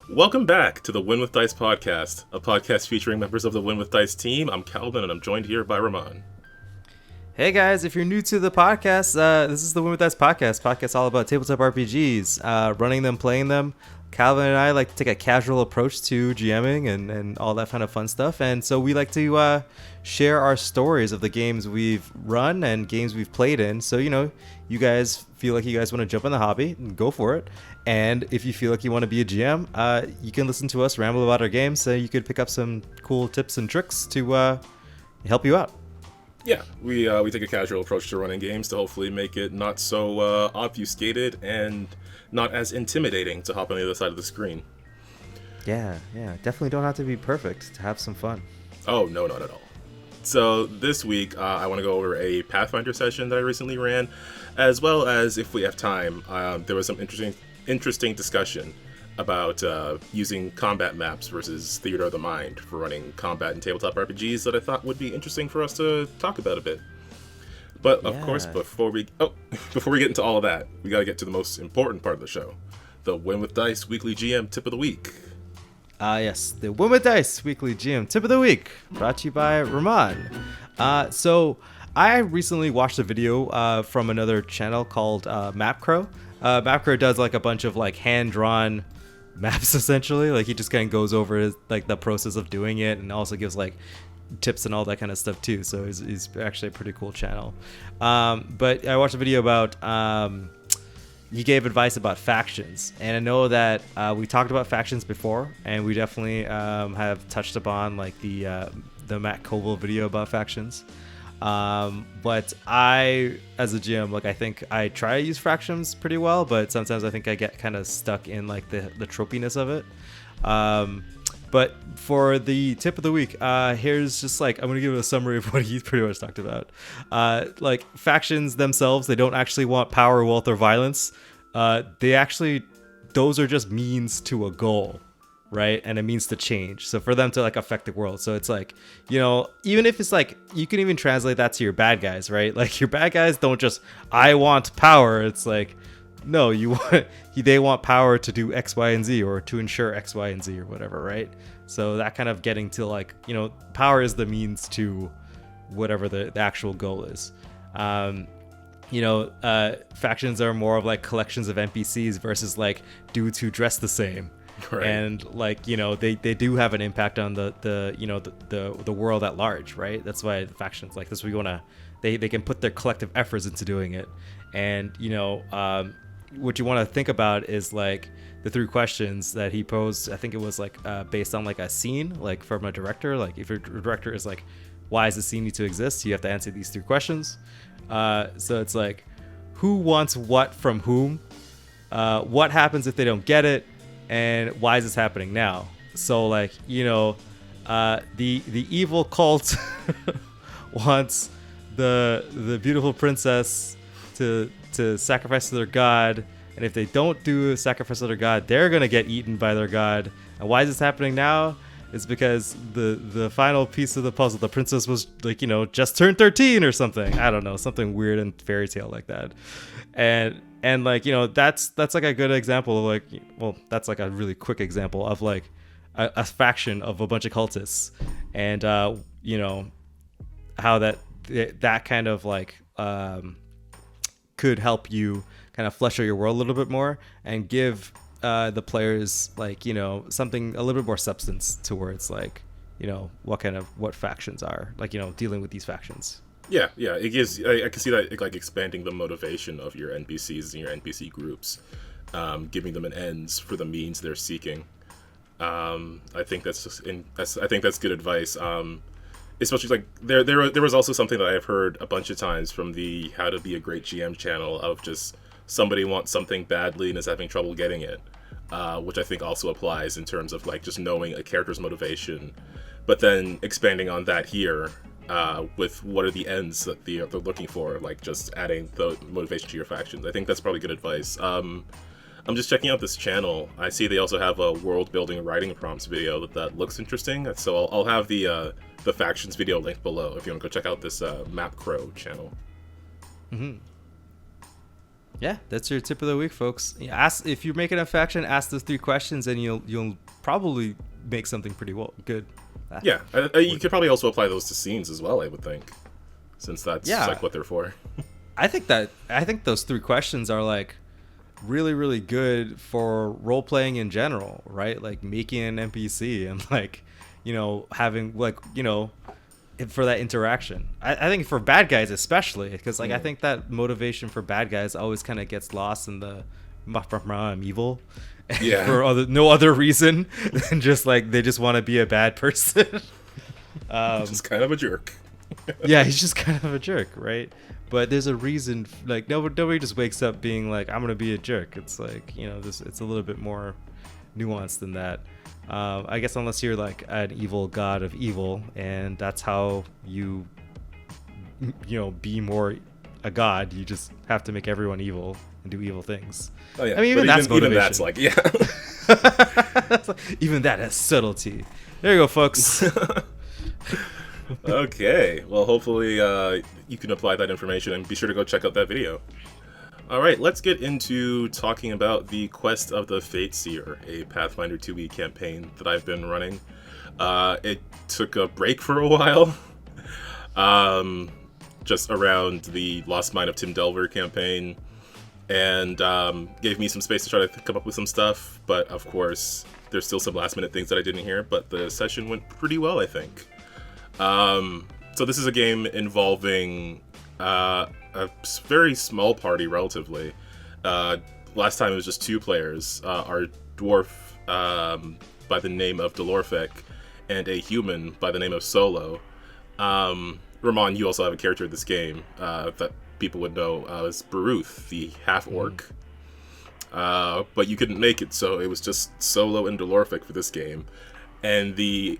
Welcome back to the Win with Dice podcast, a podcast featuring members of the Win with Dice team. I'm Calvin, and I'm joined here by Ramon. Hey guys, if you're new to the podcast, this is the Win with Dice podcast all about tabletop RPGs, running them, playing them. Calvin and I like to take a casual approach to GMing and all that kind of fun stuff, and so we like to share our stories of the games we've run and games we've played in. So you guys feel like you guys want to jump in the hobby, go for it. And if you feel like you want to be a GM, you can listen to us ramble about our games, so you could pick up some cool tips and tricks to help you out. Yeah, we take a casual approach to running games to hopefully make it not so obfuscated and not as intimidating to hop on the other side of the screen. Yeah, definitely don't have to be perfect to have some fun. Oh, no, not at all. So this week, I want to go over a Pathfinder session that I recently ran, as well as, if we have time, there was some interesting discussion about using combat maps versus theater of the mind for running combat and tabletop RPGs that I thought would be interesting for us to talk about a bit. But of course, before we get into all of that, we got to get to the most important part of the show, the Win with Dice Weekly GM Tip of the Week. Yes, the Win with Dice Weekly GM Tip of the Week, brought to you by Ramon. So I recently watched a video from another channel called MapCrow. MapCrow does like a bunch of like hand-drawn maps essentially. Like he just kind of goes over like the process of doing it, and also gives like tips and all that kind of stuff too. So he's actually a pretty cool channel. But I watched a video about he gave advice about factions, and I know that we talked about factions before, and we definitely have touched upon like the Matt Koval video about factions. But I, as a GM, like I think I try to use fractions pretty well, but sometimes I think I get kind of stuck in like the tropiness of it. But for the tip of the week, here's just like, I'm gonna give a summary of what he's pretty much talked about. Like factions themselves, they don't actually want power, wealth, or violence. Those are just means to a goal, right? And it means to change. So for them to like affect the world. So it's like, even if it's like, you can even translate that to your bad guys, right? Like your bad guys don't just, I want power. It's like, no, they want power to do X, Y, and Z, or to ensure X, Y, and Z, or whatever, right? So that kind of getting to like, power is the means to whatever the actual goal is. Factions are more of like collections of NPCs versus like dudes who dress the same. Right. And like, they do have an impact on the world at large, right? That's why the factions like this, they can put their collective efforts into doing it. And what you want to think about is like the 3 questions that he posed. I think it was like based on like a scene, like from a director. Like if your director is like, why does the scene need to exist? You have to answer these 3 questions. So it's like, who wants what from whom? What happens if they don't get it? And why is this happening now? So like, the evil cult wants the beautiful princess to sacrifice to their god, and if they don't do a sacrifice to their god, they're gonna get eaten by their god. And why is this happening now? It's because the final piece of the puzzle, the princess was like, just turned 13 or something. I don't know, something weird and fairy tale like that. And like, that's like a good example of like, well, that's like a really quick example of like a faction of a bunch of cultists, and how that kind of like could help you kind of flesh out your world a little bit more and give the players like, something a little bit more substance towards like, what factions are like, dealing with these factions. Yeah, it gives. I can see that like expanding the motivation of your NPCs and your NPC groups, giving them an ends for the means they're seeking. I think that's good advice. Especially like there was also something that I've heard a bunch of times from the How to Be a Great GM channel of just somebody wants something badly and is having trouble getting it, which I think also applies in terms of like just knowing a character's motivation, but then expanding on that here. With what are the ends that they're looking for, like just adding the motivation to your factions. I think that's probably good advice. I'm just checking out this channel. I see they also have a world building writing prompts video that looks interesting. So I'll have the factions video linked below if you want to go check out this Map Crow channel. Mm-hmm. Yeah, that's your tip of the week, folks. Ask if you're making a faction, ask those 3 questions, and you'll probably make something pretty good. Yeah, you could probably also apply those to scenes as well, I would think, since that's like what they're for. I think those 3 questions are like really, really good for role playing in general, right? Like making an NPC and like, having like, for that interaction. I think for bad guys especially, because like I think that motivation for bad guys always kind of gets lost in the I'm evil. Yeah. For no other reason than just like they just want to be a bad person. Just kind of a jerk. Yeah, he's just kind of a jerk, right? But there's a reason. Like nobody just wakes up being like, I'm gonna be a jerk. It's like it's a little bit more nuanced than that. I guess unless you're like an evil god of evil, and that's how you be more a god. You just have to make everyone evil and do evil things. Oh yeah, I mean, even that's like yeah. Even that has subtlety. There you go, folks. Okay, well, hopefully you can apply that information, and be sure to go check out that video. All right, let's get into talking about the Quest of the Fateseer, a Pathfinder 2e campaign that I've been running. It took a break for a while, just around the Lost Mine of Tim Delver campaign, and gave me some space to try to come up with some stuff, but of course, there's still some last-minute things that I didn't hear, but the session went pretty well, I think. So this is a game involving a very small party, relatively. Last time it was just 2 players, our dwarf by the name of Delorfek, and a human by the name of Solo. Ramon, you also have a character in this game that people would know as Baruth, the half-orc. But you couldn't make it, so it was just Solo and Delorfek for this game. And the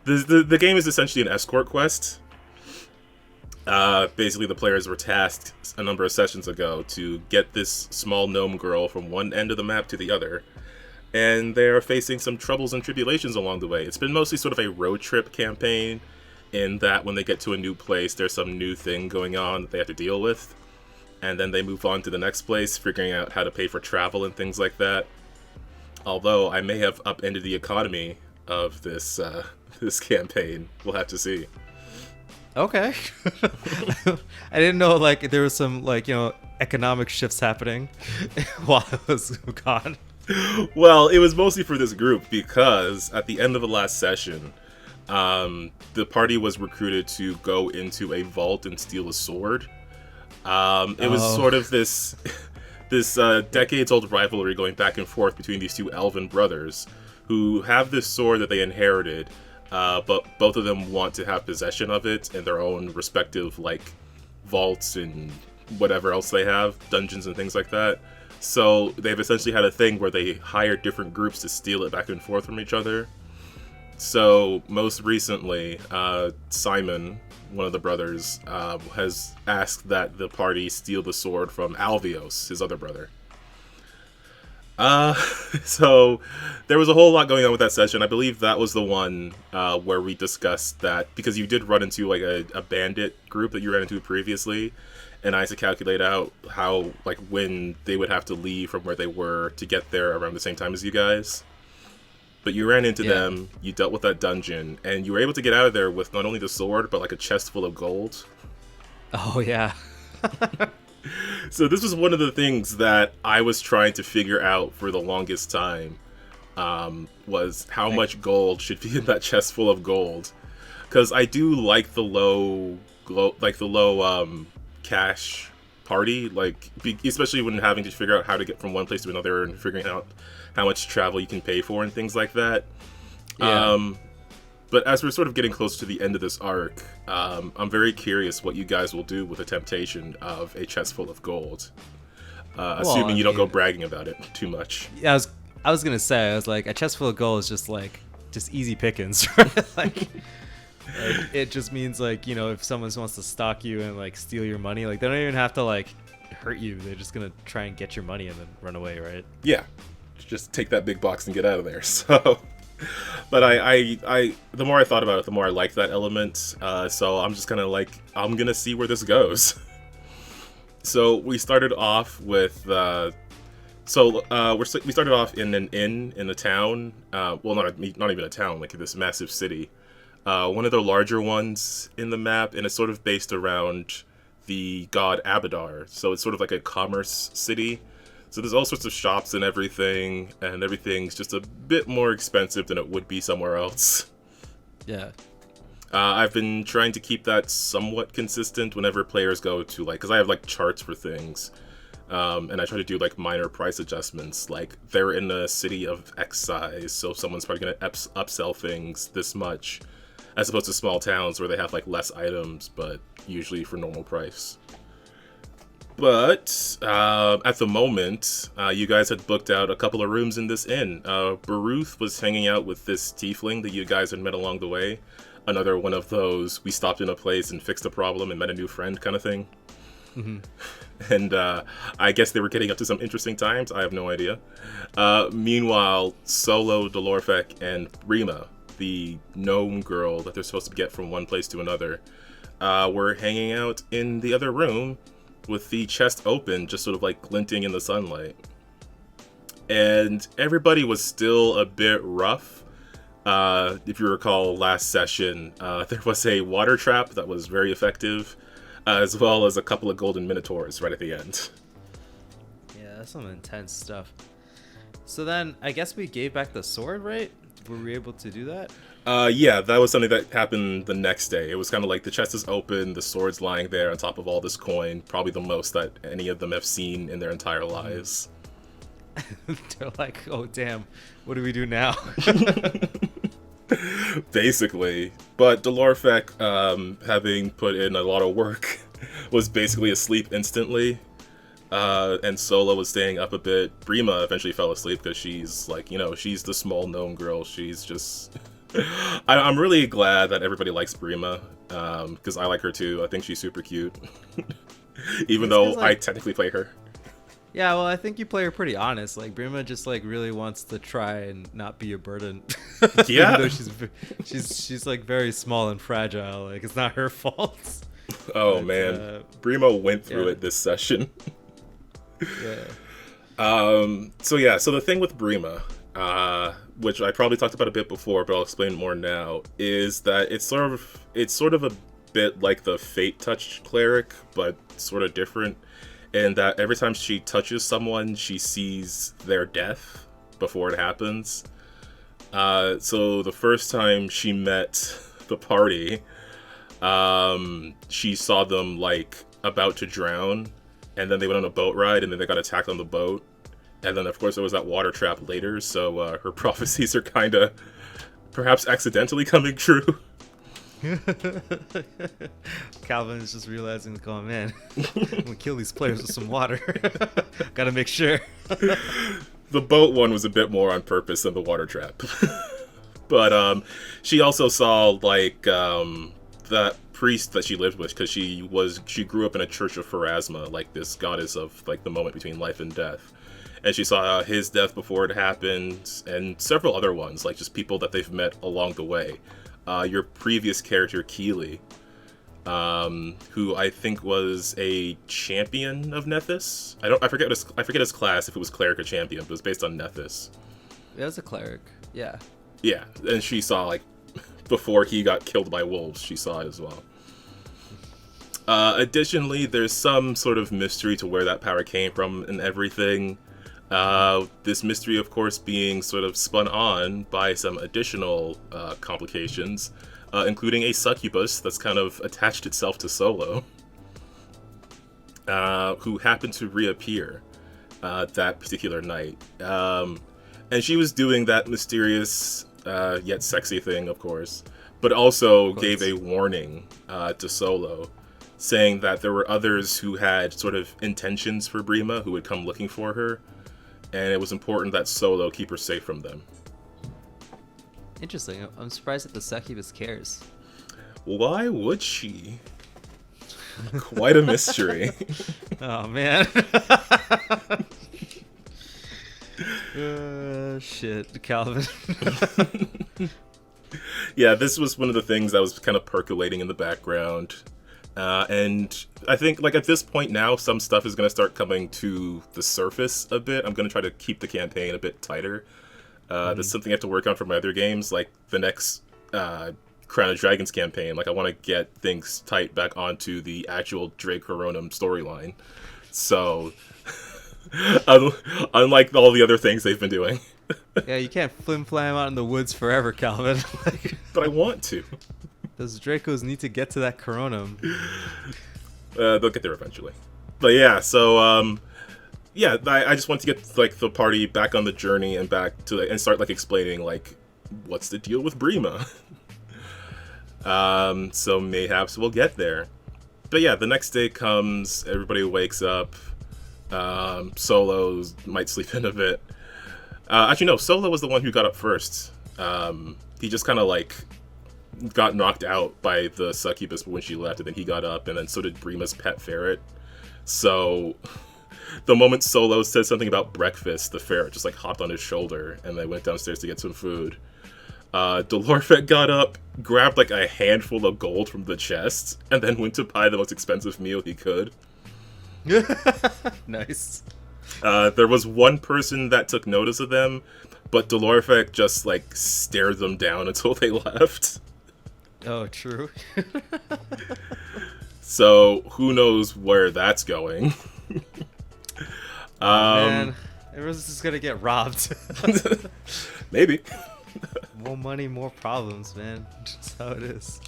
the game is essentially an escort quest. Basically, the players were tasked a number of sessions ago to get this small gnome girl from one end of the map to the other, and they are facing some troubles and tribulations along the way. It's been mostly sort of a road trip campaign, in that when they get to a new place, there's some new thing going on that they have to deal with, and then they move on to the next place, figuring out how to pay for travel and things like that. Although I may have upended the economy of this this campaign. We'll have to see. Okay. I didn't know like there was some like economic shifts happening while I was gone. Well, it was mostly for this group because at the end of the last session, the party was recruited to go into a vault and steal a sword. It was sort of this decades-old rivalry going back and forth between these 2 elven brothers who have this sword that they inherited. But both of them want to have possession of it in their own respective, like, vaults and whatever else they have, dungeons and things like that. So they've essentially had a thing where they hire different groups to steal it back and forth from each other. So most recently, Simon, one of the brothers, has asked that the party steal the sword from Alvios, his other brother. So there was a whole lot going on with that session. I believe that was the one where we discussed that, because you did run into like a bandit group that you ran into previously, and I had to calculate out how, like, when they would have to leave from where they were to get there around the same time as you guys. But you ran into them, you dealt with that dungeon, and you were able to get out of there with not only the sword, but like a chest full of gold. Oh yeah. So this was one of the things that I was trying to figure out for the longest time, was how much gold should be in that chest full of gold. Because I do like the low cash party, like, especially when having to figure out how to get from one place to another and figuring out how much travel you can pay for and things like that. Yeah. But as we're sort of getting close to the end of this arc, I'm very curious what you guys will do with the temptation of a chest full of gold. Assuming you don't go bragging about it too much. Yeah, I was gonna say, I was like, a chest full of gold is just easy pickings. like it just means like, if someone wants to stalk you and like steal your money, like they don't even have to like hurt you. They're just gonna try and get your money and then run away, right? Yeah, just take that big box and get out of there. So. But I the more I thought about it, the more I liked that element. So I'm just kind of like, I'm gonna see where this goes. So we started off with we started off in an inn in a town. Well, not even a town, like this massive city. One of the larger ones in the map, and it's sort of based around the god Abadar. So it's sort of like a commerce city. So there's all sorts of shops and everything's just a bit more expensive than it would be somewhere else. Yeah. I've been trying to keep that somewhat consistent whenever players go to, like, because I have, like, charts for things. And I try to do, like, minor price adjustments. Like, they're in a city of X size, so someone's probably going to upsell things this much, as opposed to small towns where they have, like, less items, but usually for normal price. But at the moment, you guys had booked out a couple of rooms in this inn. Baruth was hanging out with this tiefling that you guys had met along the way. Another one of those, we stopped in a place and fixed a problem and met a new friend kind of thing. Mm-hmm. And I guess they were getting up to some interesting times. I have no idea. Meanwhile, Solo, Delorfek, and Rima, the gnome girl that they're supposed to get from one place to another, were hanging out in the other room with the chest open, just sort of like glinting in the sunlight. And everybody was still a bit rough. If you recall last session, there was a water trap that was very effective, as well as a couple of golden minotaurs right at the end. Yeah, that's some intense stuff. So then, I guess we gave back the sword, right? Were we able to do that? Yeah, that was something that happened the next day. It was kind of like the chest is open, the sword's lying there on top of all this coin, probably the most that any of them have seen in their entire lives. They're like, oh damn, what do we do now? Basically. But Delorfek, having put in a lot of work, was basically asleep instantly. And Solo was staying up a bit. Brima eventually fell asleep because she's like, she's the small gnome girl. She's just... I'm really glad that everybody likes Brima, because I like her too. I think she's super cute. Even though I technically play her. Yeah, well, I think you play her pretty honest. Like, Brima just, like, really wants to try and not be a burden. Yeah. Even though she's like, very small and fragile. Like, it's not her fault. Oh, but, man. Brima went through it this session. Yeah. So the thing with Brima, which I probably talked about a bit before, but I'll explain more now, is that it's sort of a bit like the Fate Touch cleric, but sort of different. And that every time she touches someone, she sees their death before it happens. So the first time she met the party, she saw them, like, about to drown. And then they went on a boat ride, and then they got attacked on the boat. And then, of course, there was that water trap later. So her prophecies are kind of perhaps accidentally coming true. Calvin is just realizing, like, oh man, I'm gonna kill these players with some water. Gotta make sure. The boat one was a bit more on purpose than the water trap. But she also saw, like, that priest that she lived with, because she grew up in a church of Pharasma, like this goddess of, like, the moment between life and death. And she saw his death before it happened, and several other ones, like just people that they've met along the way. Your previous character, Keely, who I think was a champion of Nethys. I forget his class, if it was cleric or champion, but it was based on Nethys. It was a cleric, yeah. Yeah, and she saw, like, before he got killed by wolves, she saw it as well. Additionally, there's some sort of mystery to where that power came from and everything. This mystery, of course, being sort of spun on by some additional complications, including a succubus that's kind of attached itself to Solo, who happened to reappear that particular night. And she was doing that mysterious yet sexy thing, of course, but also gave a warning to Solo, saying that there were others who had sort of intentions for Brima who would come looking for her. And it was important that Solo keep her safe from them. Interesting. I'm surprised that the succubus cares. Why would she? Quite a mystery. Oh, man. Shit, Calvin. Yeah, this was one of the things that was kind of percolating in the background. And I think, like, at this point now, some stuff is going to start coming to the surface a bit. I'm going to try to keep the campaign a bit tighter. That's something I have to work on for my other games, like the next Crown of Dragons campaign. Like, I want to get things tight back onto the actual Drake Coronum storyline. So, unlike all the other things they've been doing. Yeah, you can't flim-flam out in the woods forever, Calvin. But I want to. Those Dracos need to get to that Coronum. They'll get there eventually. But yeah, so I just want to get like the party back on the journey and back to and start like explaining like what's the deal with Brima. So mayhaps we'll get there. But yeah, the next day comes, everybody wakes up. Solo might sleep in a bit. Actually, no, Solo was the one who got up first. He just kind of like got knocked out by the succubus when she left, and then he got up, and then so did Brima's pet ferret. So the moment Solo said something about breakfast, the ferret just like hopped on his shoulder, and they went downstairs to get some food. Delorfek got up, grabbed like a handful of gold from the chest, and then went to buy the most expensive meal he could. Nice. There was one person that took notice of them, but Delorfek just like stared them down until they left. Oh, true. So who knows where that's going? Man, everyone's just gonna get robbed. Maybe. More money, more problems, man. That's how it is.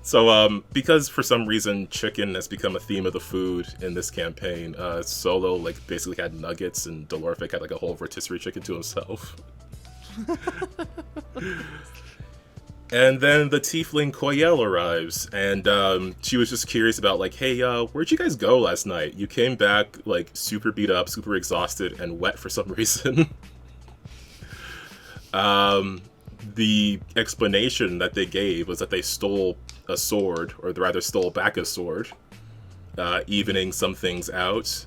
So, because for some reason chicken has become a theme of the food in this campaign, Solo like basically had nuggets, and Delorfek had like a whole rotisserie chicken to himself. And then the tiefling Koyel arrives, and she was just curious about like, hey, where'd you guys go last night? You came back like super beat up, super exhausted, and wet for some reason. The explanation that they gave was that they stole a sword, or rather stole back a sword, evening some things out.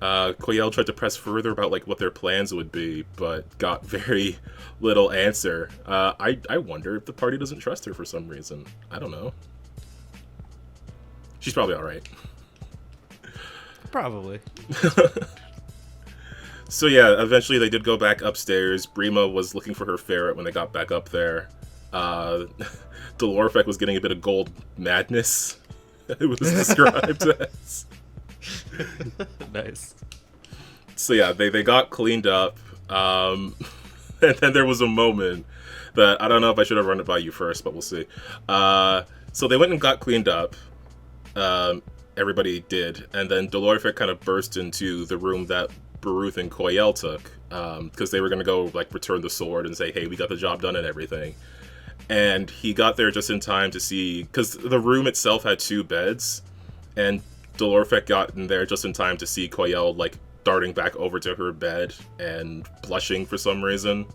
Koyel tried to press further about like what their plans would be, but got very little answer. I wonder if the party doesn't trust her for some reason. I don't know. She's probably all right. Probably. So yeah, eventually they did go back upstairs. Brima was looking for her ferret when they got back up there. Delorfek was getting a bit of gold madness. It was described as. Nice. So yeah, they got cleaned up. And then there was a moment that I don't know if I should have run it by you first, but we'll see. So they went and got cleaned up. Everybody did. And then Delorfek kind of burst into the room that Baruth and Koyel took, because they were going to go like return the sword and say, hey, we got the job done and everything. And he got there just in time to see, because the room itself had 2 beds, and Delorfek got in there just in time to see Koyel like darting back over to her bed and blushing for some reason.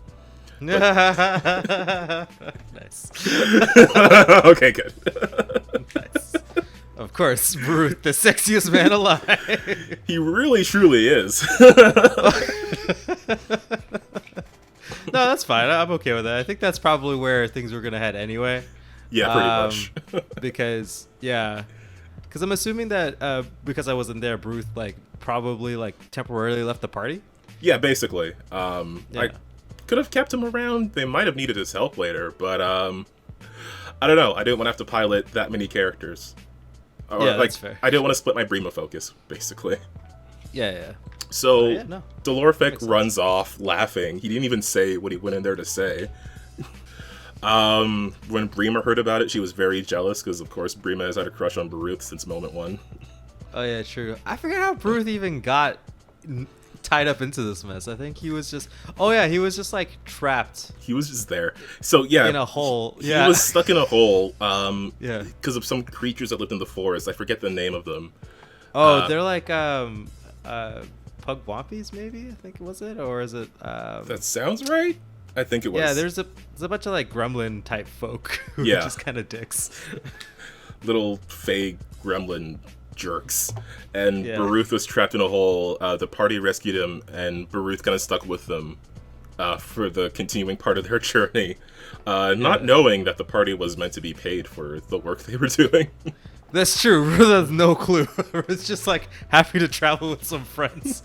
Nice. Okay, good. Nice. Of course, Baruth, the sexiest man alive. He really, truly is. No, that's fine. I'm okay with that. I think that's probably where things were going to head anyway. Yeah, pretty much. Because I'm assuming that because I wasn't there, Baruth like probably like temporarily left the party. Yeah, basically. Yeah. I could have kept him around. They might have needed his help later, but I don't know. I didn't want to have to pilot that many characters. Or, yeah, like, that's fair. I didn't want to split my Brima focus, basically. Yeah. So, no. Delorfek runs off laughing. He didn't even say what he went in there to say. When Brima heard about it, she was very jealous, because of course Brima has had a crush on Baruth since moment 1. Oh yeah, true. I forget how Baruth even got tied up into this mess. I think he was just he was just like trapped. He was just there. So yeah, in a hole. He was stuck in a hole. Yeah, because of some creatures that lived in the forest. I forget the name of them. Oh, they're like Pugwampies, maybe. I think was it, or is it? That sounds right. I think it was. Yeah, there's a bunch of like gremlin type folk who are just kind of dicks. Little fey gremlin jerks. And Baruth was trapped in a hole. The party rescued him, and Baruth kind of stuck with them for the continuing part of their journey, not knowing that the party was meant to be paid for the work they were doing. That's true. Rula has no clue. It's just like happy to travel with some friends.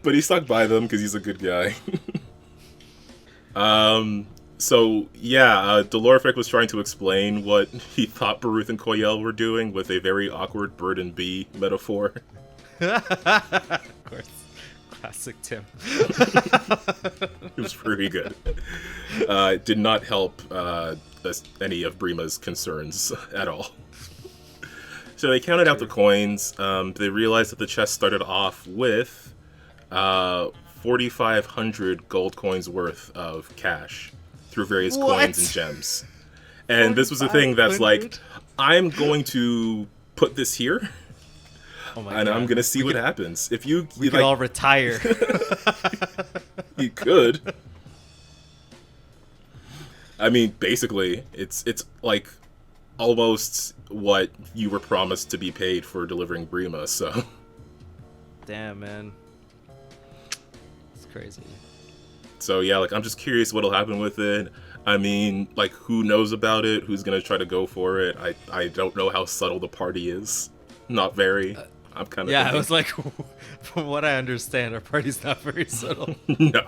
But he stuck by them because he's a good guy. So yeah, Dolorfek was trying to explain what he thought Baruth and Koyel were doing with a very awkward bird and bee metaphor. Of course. Classic Tim. It was pretty good. It did not help any of Brima's concerns at all. So they counted out the coins. They realized that the chest started off with 4,500 gold coins worth of cash through various coins and gems. And this was the thing that's like, I'm going to put this here. Oh my God. I'm gonna see what happens. If we could all retire. You could. I mean, basically, it's like almost what you were promised to be paid for delivering Brima. So. Damn, man. It's crazy. So yeah, like I'm just curious what'll happen with it. I mean, like who knows about it? Who's gonna try to go for it? I don't know how subtle the party is. Not very. I'm kind of thinking. I was like, from what I understand, our party's not very subtle. No.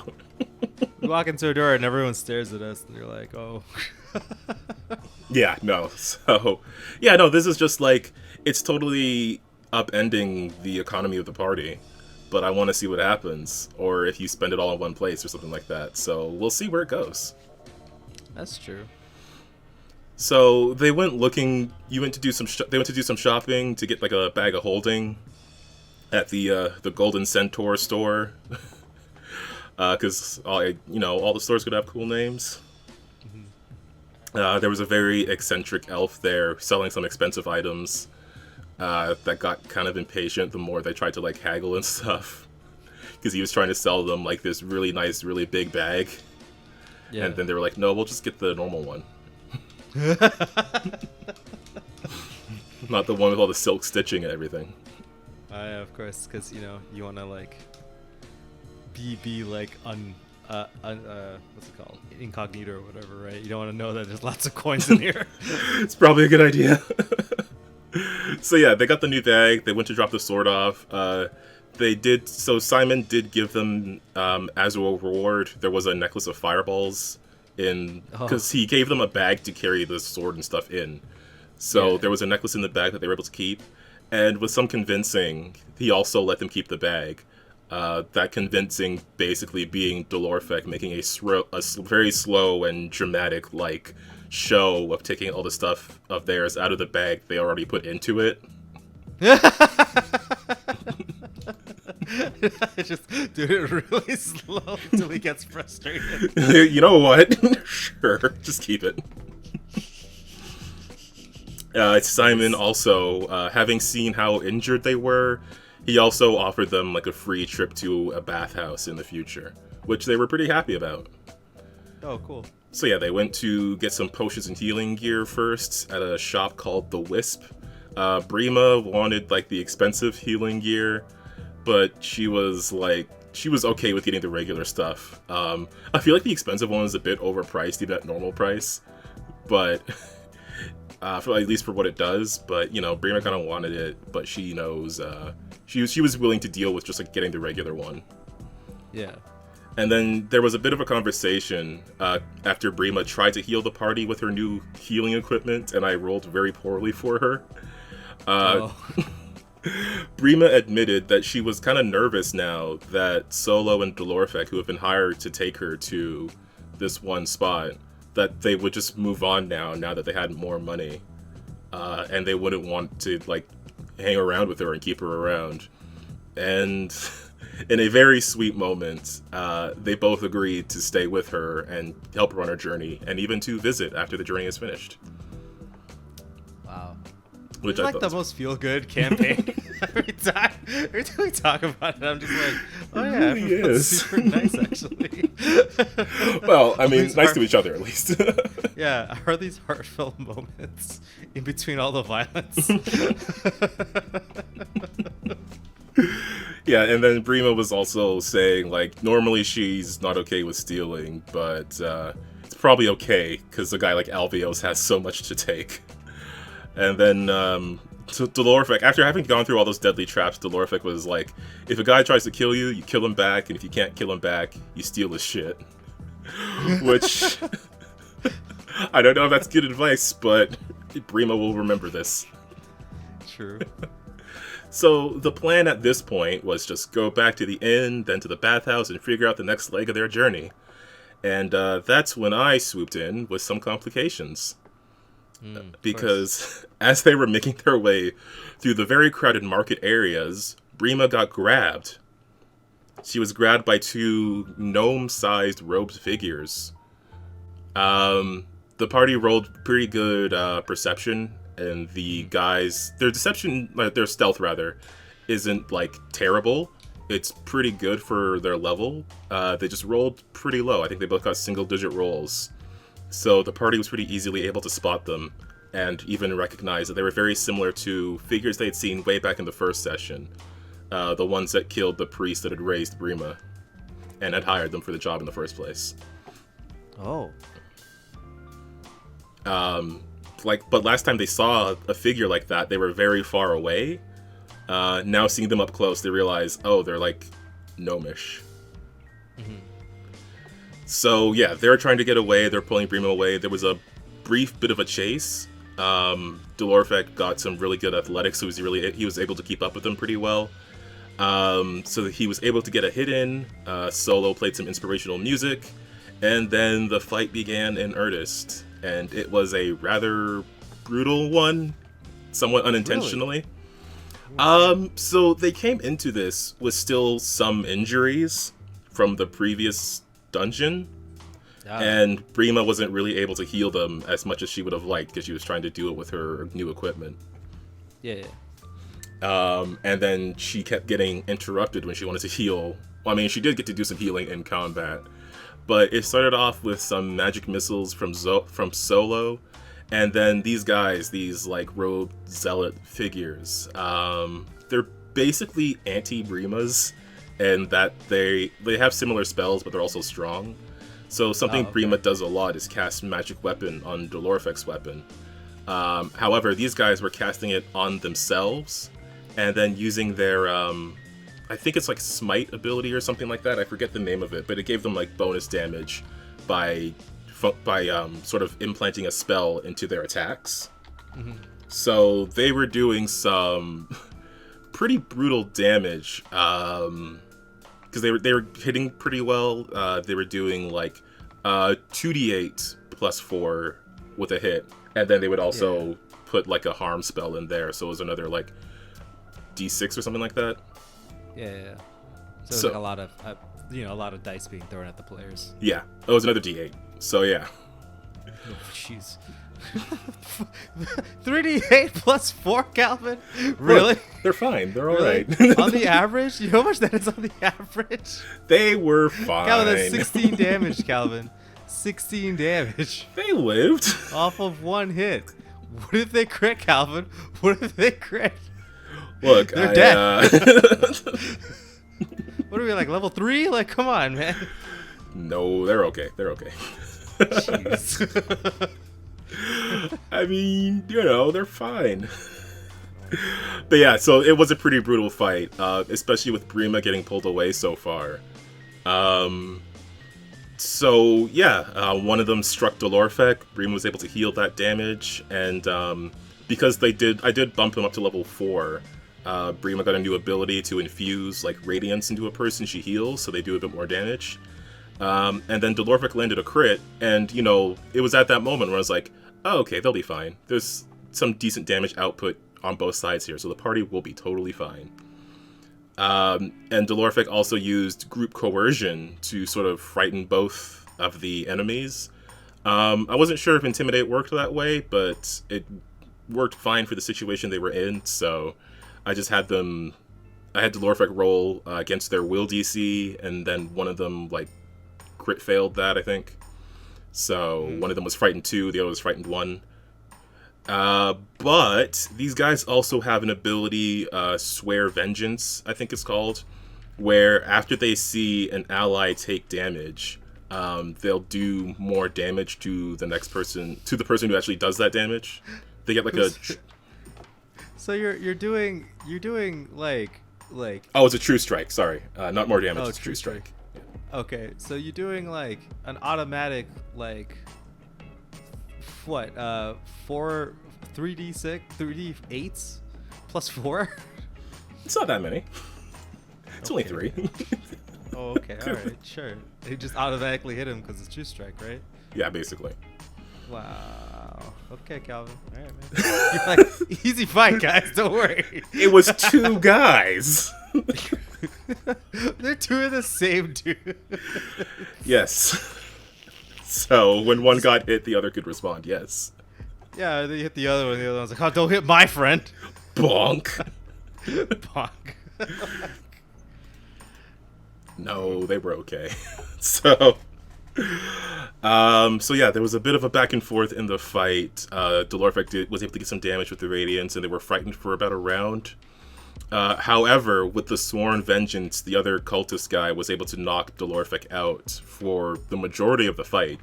We walk into a door and everyone stares at us, and you're like, oh. Yeah, no. So, yeah, no. This is just like it's totally upending the economy of the party. But I want to see what happens, or if you spend it all in one place or something like that. So we'll see where it goes. That's true. So they went looking. You went to do some. They went to do some shopping to get like a bag of holding at the Golden Centaur store, because all the stores could have cool names. Mm-hmm. There was a very eccentric elf there selling some expensive items. That got kind of impatient the more they tried to like haggle and stuff, because he was trying to sell them like this really nice, really big bag, and then they were like, "No, we'll just get the normal one." Not the one with all the silk stitching and everything. Of course, because you want to like be like what's it called, incognito or whatever, right? You don't want to know that there's lots of coins in here. It's probably a good idea. So yeah, they got the new bag. They went to drop the sword off. So Simon did give them as a reward. There was a necklace of fireballs because he gave them a bag to carry the sword and stuff in. So there was a necklace in the bag that they were able to keep, and with some convincing, he also let them keep the bag. That convincing basically being Dolorfek making a very slow and dramatic like show of taking all the stuff of theirs out of the bag they already put into it. Just do it really slow until he gets frustrated. You know what? Sure, just keep it. Simon also, having seen how injured they were, he also offered them like a free trip to a bathhouse in the future, which they were pretty happy about. Oh, cool. So yeah, they went to get some potions and healing gear first at a shop called The Wisp. Brima wanted like the expensive healing gear, but she was okay with getting the regular stuff. I feel like the expensive one is a bit overpriced even at normal price, but at least for what it does. But Brima kind of wanted it, but she knows she was willing to deal with just like getting the regular one. Yeah. And then there was a bit of a conversation after Brima tried to heal the party with her new healing equipment, and I rolled very poorly for her. Brima admitted that she was kind of nervous now that Solo and Dolorfek, who have been hired to take her to this one spot, that they would just move on now that they had more money, and they wouldn't want to like hang around with her and keep her around. And in a very sweet moment, they both agreed to stay with her and help her on her journey, and even to visit after the journey is finished. Wow. Which it's like the most feel-good campaign. every time we talk about it, I'm just like, oh yeah, it really is super nice actually. Well, I mean, nice to each other at least. Yeah, are these heartfelt moments in between all the violence? Yeah, and then Brima was also saying, like, normally she's not okay with stealing, but it's probably okay, because a guy like Albios has so much to take. And then so Dolorfic, after having gone through all those deadly traps, Dolorfic was like, if a guy tries to kill you, you kill him back, and if you can't kill him back, you steal his shit. Which, I don't know if that's good advice, but Brima will remember this. True. So the plan at this point was just go back to the inn, then to the bathhouse, and figure out the next leg of their journey. And that's when I swooped in with some complications. Because as they were making their way through the very crowded market areas, Brima got grabbed. She was grabbed by two gnome-sized robed figures. The party rolled pretty good perception, and the guys, their stealth rather, isn't like terrible. It's pretty good for their level. They just rolled pretty low. I think they both got single-digit rolls. So the party was pretty easily able to spot them and even recognize that they were very similar to figures they'd seen way back in the first session. The ones that killed the priest that had raised Brima and had hired them for the job in the first place. Oh. But last time they saw a figure like that, they were very far away. Now seeing them up close, they realize, oh, they're like gnomish. Mm-hmm. So yeah, they're trying to get away. They're pulling Brima away. There was a brief bit of a chase. Dolorfic got some really good athletics, so he was able to keep up with them pretty well. So he was able to get a hit in. Solo played some inspirational music, and then the fight began in earnest. And it was a rather brutal one, somewhat unintentionally. Really? So they came into this with still some injuries from the previous dungeon, and Brima wasn't really able to heal them as much as she would have liked because she was trying to do it with her new equipment. Yeah. And then she kept getting interrupted when she wanted to heal. Well, I mean, she did get to do some healing in combat, but it started off with some magic missiles from Solo, and then these guys, these like robed zealot figures, they're basically anti-Brimas, and that they have similar spells, but they're also strong. So something Brima does a lot is cast magic weapon on Dolorfic's weapon. However, these guys were casting it on themselves, and then using their I think it's like smite ability or something like that. I forget the name of it, but it gave them like bonus damage by sort of implanting a spell into their attacks. Mm-hmm. So they were doing some pretty brutal damage because they were hitting pretty well. They were doing like 2d8 plus 4 with a hit, and then they would also put like a harm spell in there, so it was another like d6 or something like that. Yeah. So like a lot of dice being thrown at the players. Yeah, it was another d8. So yeah. Oh, jeez. 3d8 plus 4, Calvin? Really? Look, they're fine. They're all really? right. On the average? You know how much that is on the average? They were fine. Calvin, that's 16 damage, Calvin. 16 damage. They lived. Off of one hit. What if they crit, Calvin? What if they crit? Look, they're dead. What are we, like, level 3? Like, come on, man. No, they're okay. They're okay. Jeez. I mean, they're fine. But yeah, so it was a pretty brutal fight, especially with Brima getting pulled away so far. So yeah, one of them struck Dolorfic. Brima was able to heal that damage, and because I did bump him up to level 4. Brima got a new ability to infuse like radiance into a person she heals, so they do a bit more damage. And then Dolorfic landed a crit, and it was at that moment where I was like, oh, okay, they'll be fine. There's some decent damage output on both sides here, so the party will be totally fine. And Dolorfic also used group coercion to sort of frighten both of the enemies. I wasn't sure if Intimidate worked that way, but it worked fine for the situation they were in, so I just had Dolorfic roll against their will DC, and then one of them like crit failed that, I think. So one of them was frightened 2, the other was frightened 1. But these guys also have an ability, Swear Vengeance, I think it's called, where after they see an ally take damage, they'll do more damage to the person who actually does that damage. They get like a. So you're doing like. Oh, it's a true strike. Sorry, not more damage. Oh, it's a true strike. Yeah. Okay, so you're doing like an automatic like. What? 3d8s plus 4. It's not that many. It's only 3. Oh, okay. All right. Sure. It just automatically hit him because it's true strike, right? Yeah, basically. Wow. Okay, Calvin. All right, man. You're like, easy fight, guys. Don't worry. It was 2 guys. They're 2 of the same dude. Yes. So when one got hit, the other could respond. Yes. Yeah, they hit the other one. The other one's like, "Oh, don't hit my friend." Bonk. Bonk. No, they were okay. So yeah, there was a bit of a back and forth in the fight. Delorfek was able to get some damage with the Radiance, and they were frightened for about a round. However, with the Sworn Vengeance, the other cultist guy was able to knock Delorfek out for the majority of the fight.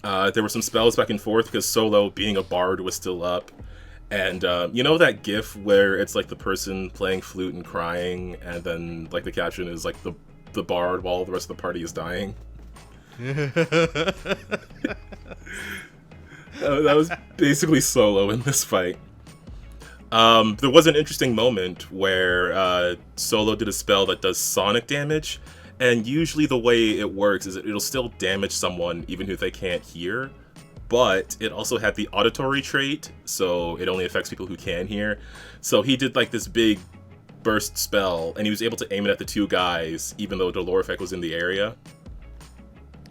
There were some spells back and forth because Solo, being a bard, was still up. And you know that gif where it's like the person playing flute and crying, and then like the caption is like the bard while the rest of the party is dying? That was basically Solo in this fight. There was an interesting moment where Solo did a spell that does sonic damage, and usually the way it works is it'll still damage someone even if they can't hear, but it also had the auditory trait, so it only affects people who can hear. So he did like this big burst spell, and he was able to aim it at the 2 guys, even though Delorfek was in the area.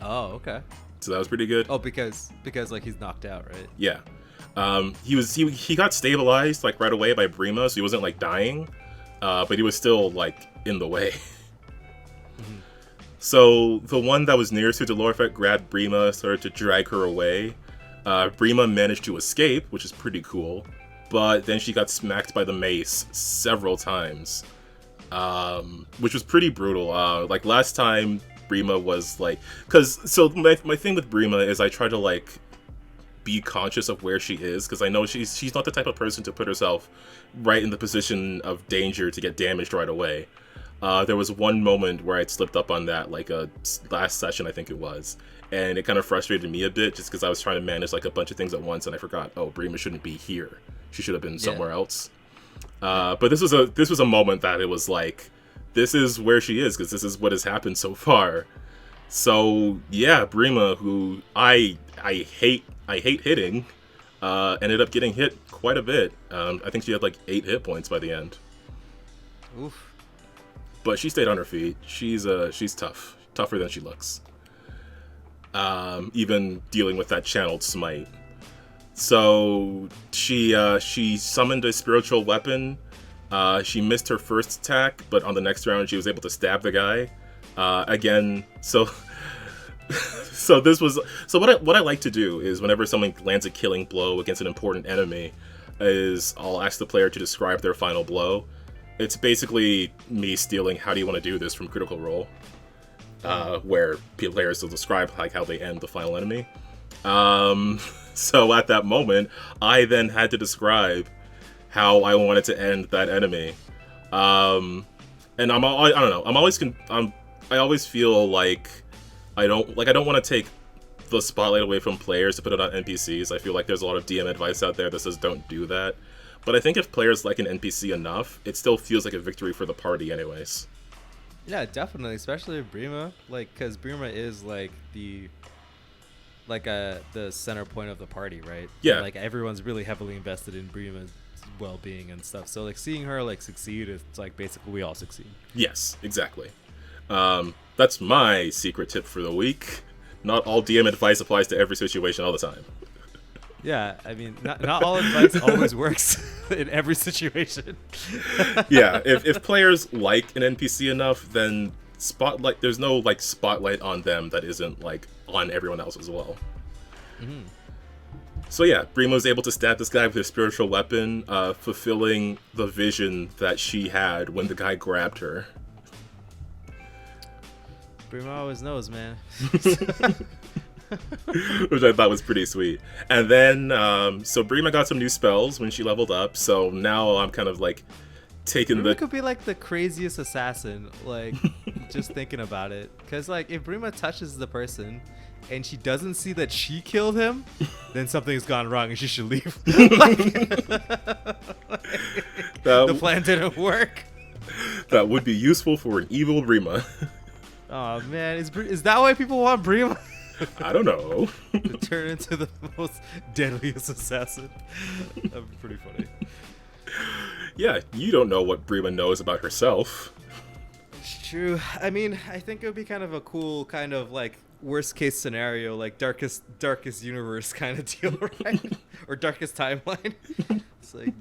Oh, okay. So that was pretty good. Oh, because like he's knocked out, right? Yeah. He got stabilized like right away by Brima, so he wasn't like dying, but he was still like in the way. Mm-hmm. So the one that was nearest to Delorfek grabbed Brima, started to drag her away. Brima managed to escape, which is pretty cool, but then she got smacked by the mace several times, which was pretty brutal. Like last time, Brima was like, so my thing with Brima is I try to like be conscious of where she is, because I know she's not the type of person to put herself right in the position of danger to get damaged right away. There was one moment where I'd slipped up on that, like last session I think it was, and it kind of frustrated me a bit just because I was trying to manage like a bunch of things at once, and I forgot, oh, Brima shouldn't be here. She should have been somewhere else. But this was a moment that it was like, this is where she is, because this is what has happened so far. So yeah, Brima, who I hate hitting, ended up getting hit quite a bit. I think she had like 8 hit points by the end. Oof. But she stayed on her feet. She's tough, tougher than she looks. Even dealing with that channeled smite. So she summoned a spiritual weapon. She missed her first attack, but on the next round she was able to stab the guy. Again, so what I like to do is whenever someone lands a killing blow against an important enemy, is I'll ask the player to describe their final blow. It's basically me stealing "How do you want to do this?" from Critical Role, where players will describe like how they end the final enemy. So at that moment, I then had to describe how I wanted to end that enemy. And I don't know. I always feel like I don't want to take the spotlight away from players to put it on NPCs. I feel like there's a lot of DM advice out there that says don't do that. But I think if players like an NPC enough, it still feels like a victory for the party anyways. Yeah, definitely, especially with Brima, like, because Brima is like the center point of the party, right? Yeah. And, like, everyone's really heavily invested in Brima's well-being and stuff. So like seeing her like succeed, it's like basically we all succeed. Yes, exactly. That's my secret tip for the week. Not all DM advice applies to every situation all the time. Yeah, I mean, not all advice always works in every situation. Yeah, if players like an NPC enough, then there's no like spotlight on them that isn't like on everyone else as well. Mm-hmm. So yeah, Brima was able to stab this guy with his spiritual weapon, fulfilling the vision that she had when the guy grabbed her. Brima always knows, man. which I thought was pretty sweet. And then, so Brima got some new spells when she leveled up, so now I'm kind of like taking Brima could be like the craziest assassin, like, just thinking about it. Because, like, if Brima touches the person and she doesn't see that she killed him, then something's gone wrong and she should leave. The plan didn't work. That would be useful for an evil Brima. Oh man, is that why people want Brima? I don't know. To turn into the most deadliest assassin. That'd be pretty funny. Yeah, you don't know what Brima knows about herself. It's true. I mean, I think it would be kind of a cool kind of like worst case scenario, like darkest universe kind of deal, right? Or darkest timeline. It's like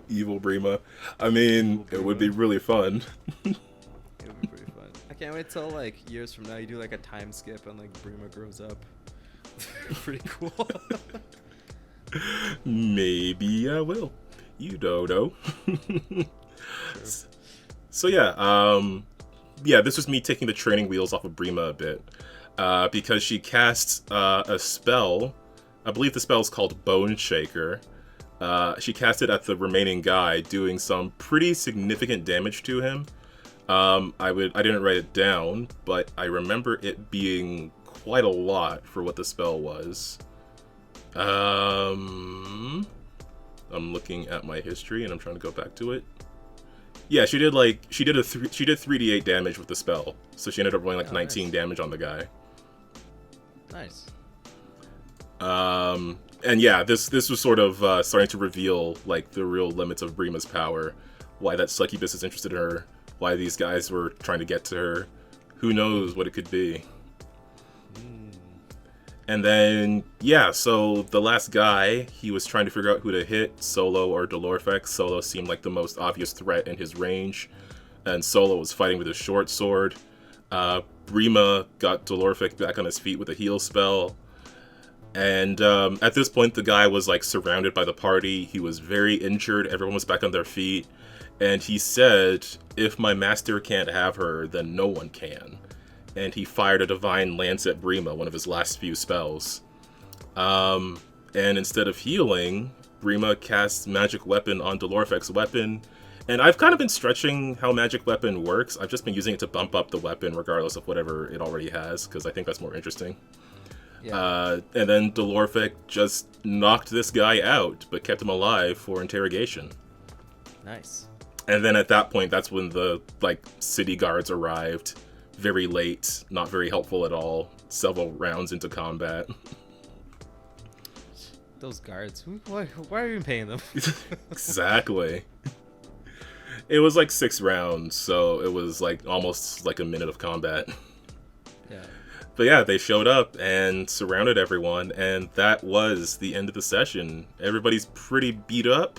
evil Brima. I mean, it would be really fun. It would be pretty fun. I can't wait till like years from now you do like a time skip and like Brima grows up. Pretty cool. Maybe I will. You don't know. Sure. So yeah, this was me taking the training wheels off of Brima a bit. Because she cast a spell. I believe the spell is called Bone Shaker. She cast it at the remaining guy, doing some pretty significant damage to him. I didn't write it down, but I remember it being quite a lot for what the spell was. I'm looking at my history and I'm trying to go back to it. Yeah, she did 3d8 damage with the spell, so she ended up rolling like 19 damage on the guy. Nice. And yeah, this was sort of starting to reveal like the real limits of Brima's power, why that succubus is interested in her, why these guys were trying to get to her. Who knows what it could be? And then, yeah, so the last guy, he was trying to figure out who to hit, Solo or Dolorfex. Solo seemed like the most obvious threat in his range, and Solo was fighting with his short sword. Brima got Dolorfex back on his feet with a heal spell. And at this point, the guy was like surrounded by the party. He was very injured. Everyone was back on their feet. And he said, if my master can't have her, then no one can. And he fired a Divine Lance at Brima, one of his last few spells. And instead of healing, Brima casts Magic Weapon on Dolorfex's weapon. And I've kind of been stretching how Magic Weapon works. I've just been using it to bump up the weapon regardless of whatever it already has, because I think that's more interesting. Yeah. And then Dolorfex just knocked this guy out, but kept him alive for interrogation. Nice. And then at that point, that's when the city guards arrived. Very late, not very helpful at all. Several rounds into combat. Those guards, why are you even paying them? Exactly. It was like 6 rounds, so it was like almost like a minute of combat. Yeah. But yeah, they showed up and surrounded everyone, and that was the end of the session. Everybody's pretty beat up.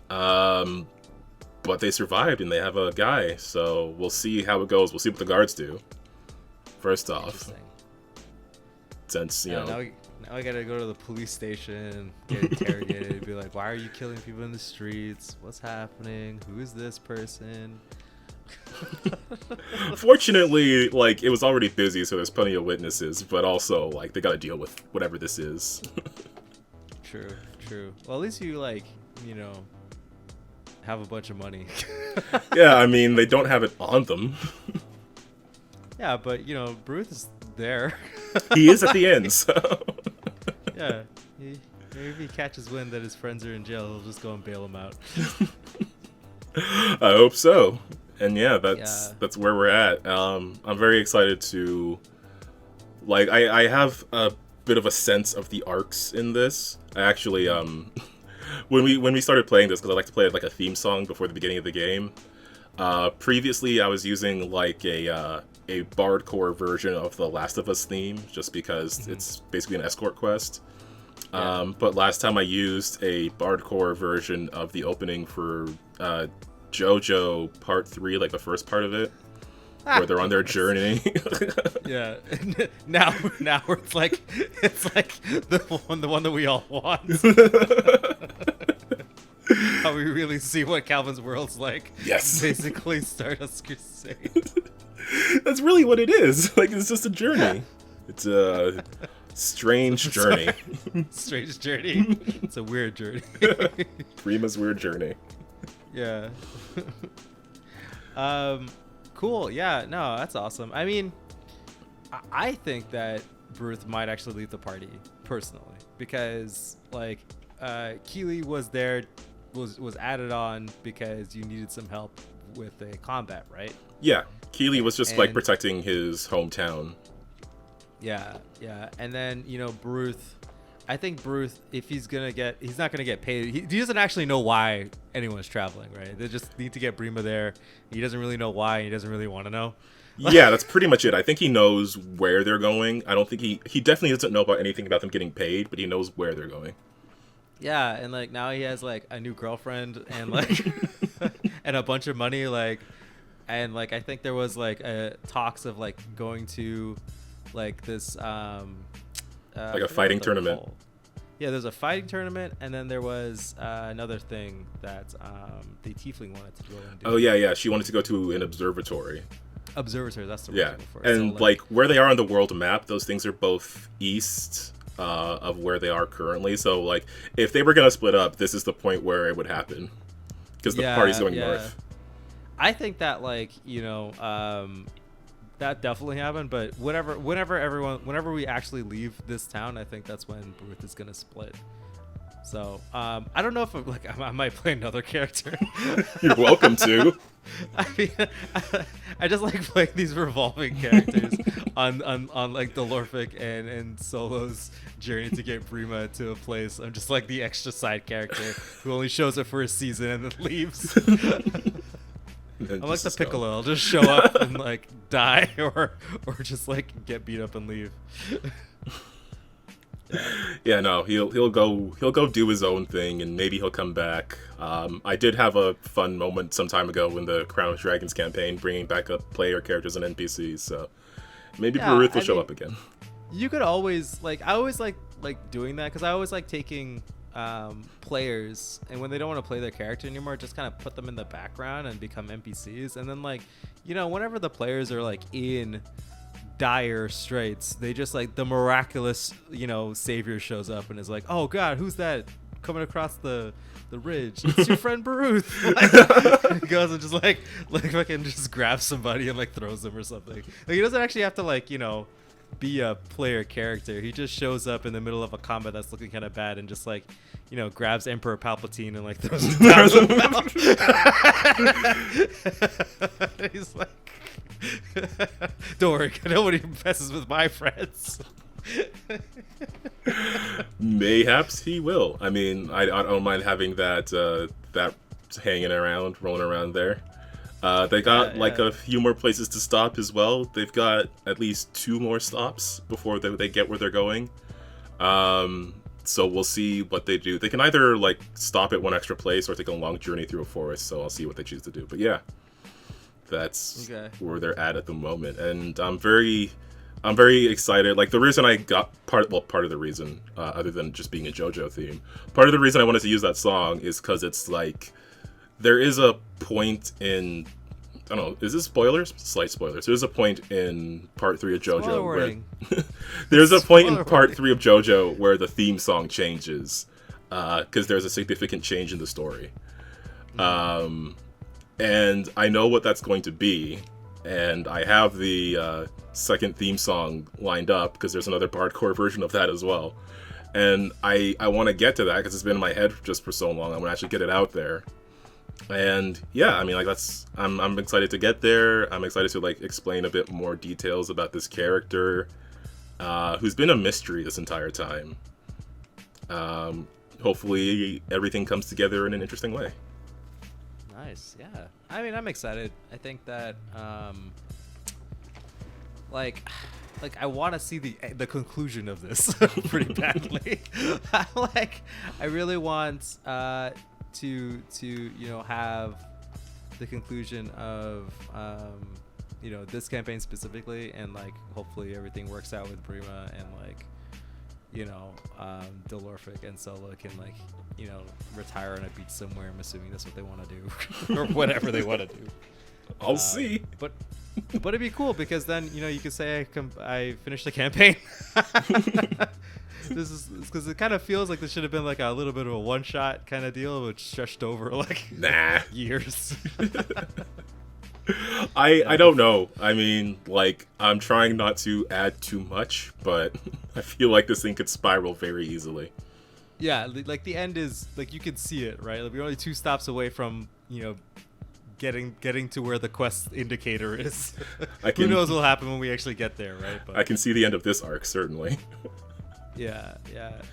But they survived and they have a guy, so we'll see how it goes. We'll see what the guards do. First off, since now I gotta go to the police station, get interrogated, be like, why are you killing people in the streets? What's happening? Who is this person? Fortunately, it was already busy, so there's plenty of witnesses. But also, they gotta deal with whatever this is. True. Well, at least you have a bunch of money. Yeah, I mean, they don't have it on them. Yeah, but Bruce is there. He is at the end, so yeah. Maybe if he catches wind that his friends are in jail, he'll just go and bail them out. I hope so. And yeah, that's where we're at. I'm very excited to I have a bit of a sense of the arcs in this. I actually when we started playing this, because I like to play a theme song before the beginning of the game. Previously, I was using a bardcore version of the Last of Us theme, just because it's basically an escort quest. Yeah. But last time I used a bardcore version of the opening for JoJo Part 3, the first part of it, where they're on their journey. Yeah. Now it's like the one that we all want. How we really see what Calvin's world's like. Yes. Basically, Stardust Crusade. That's really what it is. It's just a journey. It's a strange journey. Strange journey. It's a weird journey. Prima's weird journey. Yeah. Cool. Yeah. No, that's awesome. I mean, I think that Bruce might actually leave the party personally because like Keely was there, was added on because you needed some help with the combat, right? Yeah. Keely was just like protecting his hometown. Yeah. Yeah. And then, you know, I think Bruce, if he's not gonna get paid. He doesn't actually know why anyone's traveling, right? They just need to get Brima there. He doesn't really know why. He doesn't really want to know. Yeah, that's pretty much it. I think he knows where they're going. I don't think he definitely doesn't know about anything about them getting paid, but he knows where they're going. Yeah, and like now he has like a new girlfriend and like and a bunch of money, like, and like I think there was like talks of like going to like this like a fighting tournament. Yeah, there's a fighting tournament, and then there was another thing that the tiefling wanted to go and do. Oh yeah. She wanted to go to an observatory. Observatory, that's the word. Yeah, For. and so, like where they are on the world map, those things are both east of where they are currently. So like, if they were gonna split up, this is the point where it would happen because the party's going north. I think that like that definitely happened, but whenever we actually leave this town, I think that's when Bruce is gonna split. So I don't know if I might play another character. You're welcome to. I mean, I just like playing these revolving characters on like Delorphic and Solo's journey to get Brima to a place. I'm just like the extra side character who only shows up for a season and then leaves. I'm like the Piccolo. I'll just show up and like die or just like get beat up and leave. Yeah, no, he'll go do his own thing, and maybe he'll come back. I did have a fun moment some time ago in the Crown of Dragons campaign, bringing back up player characters and NPCs. So maybe Baruth will show up again. You could always I always like doing that because I always like taking players, and when they don't want to play their character anymore, just kind of put them in the background and become NPCs, and then like whenever the players are like in dire straits, they just like the miraculous savior shows up and is like, oh god, who's that coming across the ridge? It's your friend Baruth. He goes and just like fucking just grabs somebody and like throws them or something. Like he doesn't actually have to like be a player character. He just shows up in the middle of a combat that's looking kind of bad and just like grabs Emperor Palpatine and like throws him down the mountain. He's like, don't worry, nobody messes with my friends. Mayhaps he will. I mean, I don't mind having that hanging around, rolling around there. They got like a few more places to stop as well. They've got at least 2 more stops before they get where they're going. So we'll see what they do. They can either like stop at one extra place or take a long journey through a forest. So I'll see what they choose to do. But yeah, that's where they're at the moment, and I'm very excited. Like the reason I got part of the reason, other than just being a JoJo theme, part of the reason I wanted to use that song is because it's like there is a point in, I don't know, is this spoilers? Slight spoilers. There's a point in part 3 of JoJo where there's a point in part 3 of JoJo where the theme song changes because there's a significant change in the story. And I know what that's going to be, and I have the second theme song lined up because there's another hardcore version of that as well. And I want to get to that because it's been in my head just for so long. I want to actually get it out there. And yeah, I mean, like I'm excited to get there. I'm excited to like explain a bit more details about this character, who's been a mystery this entire time. Hopefully everything comes together in an interesting way. Nice, yeah. I mean, I'm excited. I think that like I want to see the conclusion of this pretty badly. I really want to have the conclusion of this campaign specifically, and like hopefully everything works out with Brima, and like Delorphic and Solo can like retire on a beach somewhere. I'm assuming that's what they want to do or whatever they want to do. I'll see. But it'd be cool because then you could say I finished the campaign. This is because it kind of feels like this should have been like a little bit of a one-shot kind of deal, which stretched over like years. I don't know. I mean, like, I'm trying not to add too much, but I feel like this thing could spiral very easily. Yeah, like the end is like you can see it, right? Like, we're only 2 stops away from getting to where the quest indicator is. Who knows what'll happen when we actually get there, right? But I can see the end of this arc, certainly. Yeah.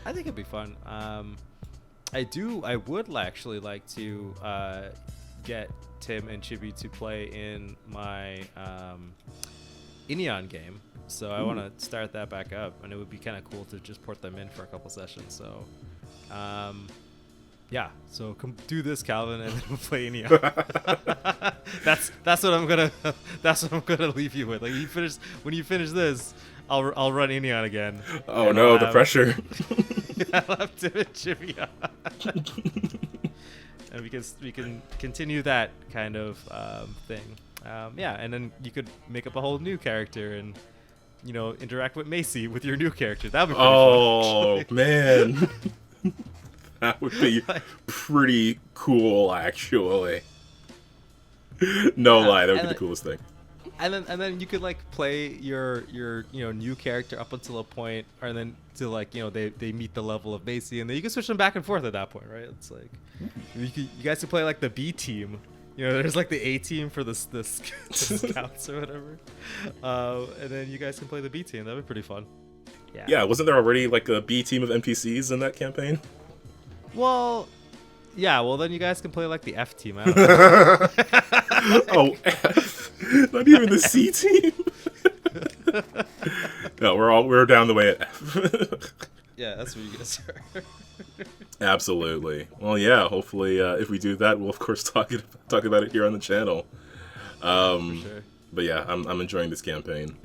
I think it'd be fun. I would actually like to get Tim and Chibi to play in my Ineon game. So I want to start that back up, and it would be kind of cool to just port them in for a couple sessions. So, yeah. So come do this, Calvin, and then we'll play Ineon. That's what I'm gonna leave you with. Like when you finish this, I'll run Ineon again. Oh no, the pressure. I'll have Tim and Chibi on. And we can continue that kind of thing. Yeah, and then you could make up a whole new character and interact with Macy with your new character. That would be pretty fun, man. That would be pretty cool, actually. No lie, that would be the coolest thing. And then you could like play your new character up until a point, or then to like they meet the level of Macy, and then you can switch them back and forth at that point, right? It's like you guys could play like the B team. There's like the A team for the scouts or whatever, and then you guys can play the B team. That'd be pretty fun. Yeah, wasn't there already like a B team of NPCs in that campaign? Well, yeah. Well, then you guys can play like the F team. I don't know. Oh, F. Not even the C team. No, we're down the way at F. Yeah, that's where you guys are. Absolutely. Well, yeah. Hopefully, if we do that, we'll of course talk about it here on the channel. For sure. But yeah, I'm enjoying this campaign.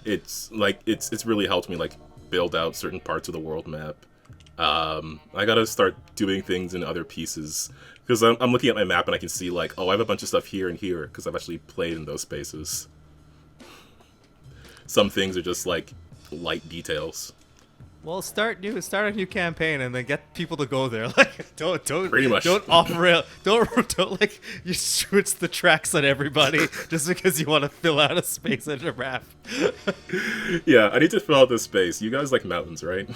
It's really helped me like build out certain parts of the world map. I gotta start doing things in other pieces because I'm looking at my map and I can see like, oh, I have a bunch of stuff here and here because I've actually played in those spaces. Some things are just like light details. Well, start a new campaign and then get people to go there. Like, don't pretty much. Don't off-rail. Don't like you switch the tracks on everybody just because you want to fill out a space in a map. Yeah, I need to fill out this space. You guys like mountains, right?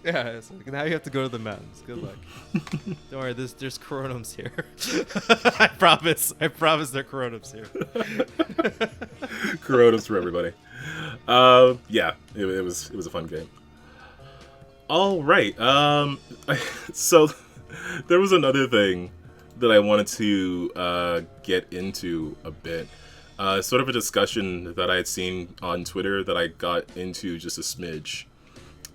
Yeah, it's like, now you have to go to the mountains. Good luck. Don't worry, there's Coronums here. I promise there are Coronums here. Coronums for everybody. Yeah, it was a fun game. All right. So there was another thing that I wanted to get into a bit. Sort of a discussion that I had seen on Twitter that I got into just a smidge.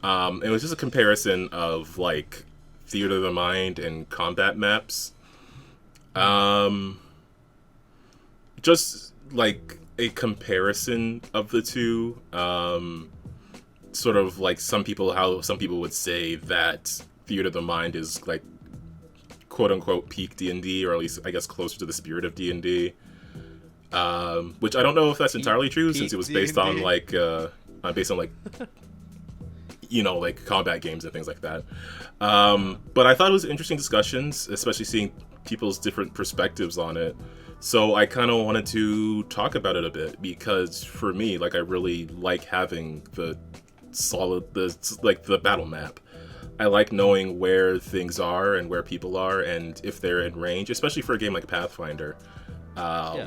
It was just a comparison of like Theater of the Mind and combat maps. Just like a comparison of the two. Sort of like how some people would say that Theater of the Mind is like quote unquote peak D&D, or at least I guess closer to the spirit of D&D. Which I don't know if that's entirely true, since it was based on like like combat games and things like that. But I thought it was interesting discussions, especially seeing people's different perspectives on it. So I kind of wanted to talk about it a bit because for me, like I really like having the battle map. I like knowing where things are and where people are and if they're in range, especially for a game like Pathfinder,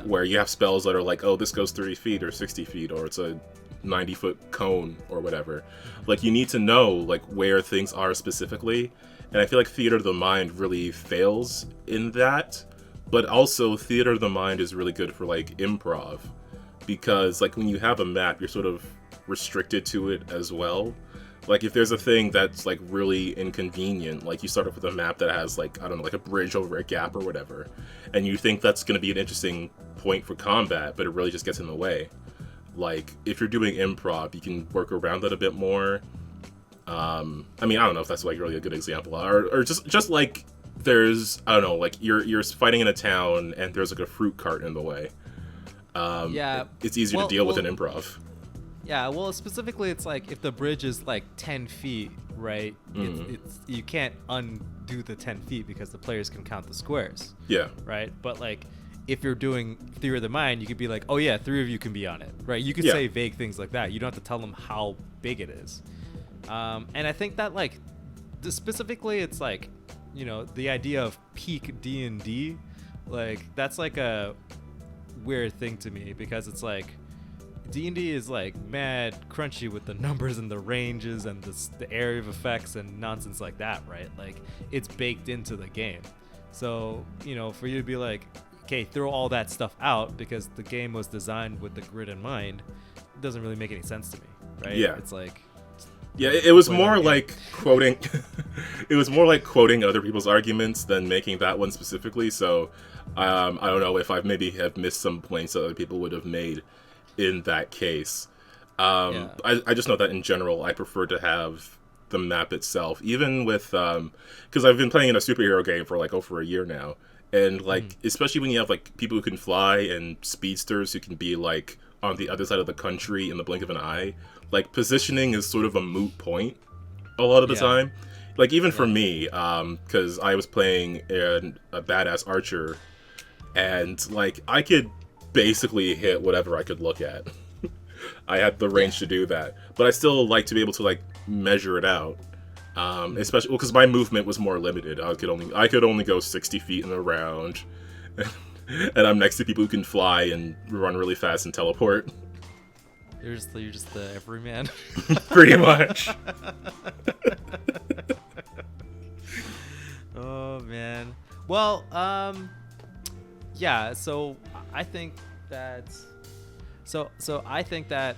where you have spells that are like, oh, this goes 30 feet or 60 feet, or it's a 90-foot cone or whatever. Like, you need to know like where things are specifically, and I feel like Theater of the Mind really fails in that. But also Theater of the Mind is really good for like improv, because like when you have a map, you're sort of restricted to it as well. Like if there's a thing that's like really inconvenient, like you start off with a map that has like, I don't know, like a bridge over a gap or whatever, and you think that's going to be an interesting point for combat, but it really just gets in the way. Like if you're doing improv, you can work around that a bit more. I mean, I don't know if that's like really a good example, or just like there's, I don't know, like you're fighting in a town and there's like a fruit cart in the way. It's easier to deal with an improv. Yeah, well, specifically, it's like if the bridge is like 10 feet, right? It's you can't undo the 10 feet because the players can count the squares. Yeah. Right? But like if you're doing Theory of the Mind, you could be like, oh yeah, 3 of you can be on it, right? You could say vague things like that. You don't have to tell them how big it is. And I think that like specifically, it's like, you know, the idea of peak D&D, like that's like a weird thing to me because it's like D&D is like mad crunchy with the numbers and the ranges and the area of effects and nonsense like that, right? Like it's baked into the game. So, you know, for you to be like, okay, throw all that stuff out because the game was designed with the grid in mind, it doesn't really make any sense to me, right? Yeah. It's like, yeah, it was more like quoting it was more like quoting other people's arguments than making that one specifically. So I don't know if maybe have missed some points that other people would have made in that case. I just know that in general I prefer to have the map itself, even with because I've been playing in a superhero game for like over a year now, and like especially when you have like people who can fly and speedsters who can be like on the other side of the country in the blink of an eye, like positioning is sort of a moot point a lot of the time. Like even for me, because I was playing a badass archer, and like I could basically hit whatever I could look at. I had the range to do that, but I still like to be able to like measure it out, especially because my movement was more limited. I could only go 60 feet in a round, and I'm next to people who can fly and run really fast and teleport. You're just the everyman. Pretty much. Oh man. Well, yeah. So I think that. So I think that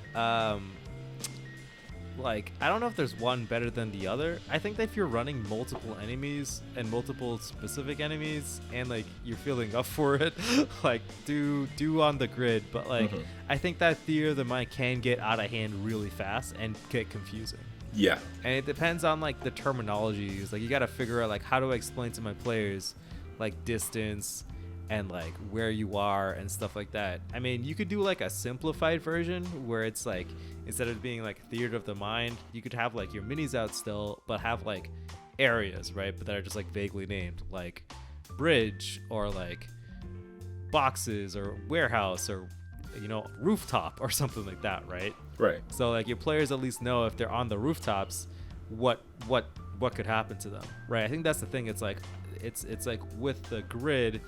like I don't know if there's one better than the other. I think that if you're running multiple enemies and multiple specific enemies and like you're feeling up for it, like do on the grid. But like I think that Theory of the Mind can get out of hand really fast and get confusing. Yeah. And it depends on like the terminology used. Like you got to figure out like how do I explain to my players like distance and like where you are and stuff like that. I mean, you could do like a simplified version where it's like instead of being like Theater of the Mind, you could have like your minis out still, but have like areas, right? But that are just like vaguely named, like bridge or like boxes or warehouse or, you know, rooftop or something like that, right? Right. So like your players at least know if they're on the rooftops, what could happen to them, right? I think that's the thing. It's like it's like with the grid,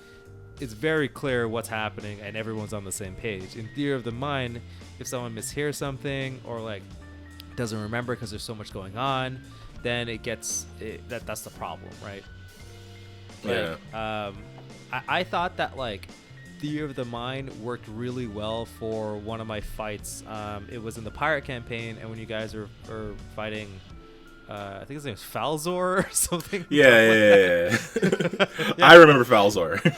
it's very clear what's happening and everyone's on the same page. In Theory of the Mind, if someone mishears something or like doesn't remember because there's so much going on, then that's the problem, right? Like, yeah. I thought that like Theory of the Mind worked really well for one of my fights. It was in the pirate campaign, and when you guys were fighting, I think his name was Falzor or something. Yeah. I remember Falzor.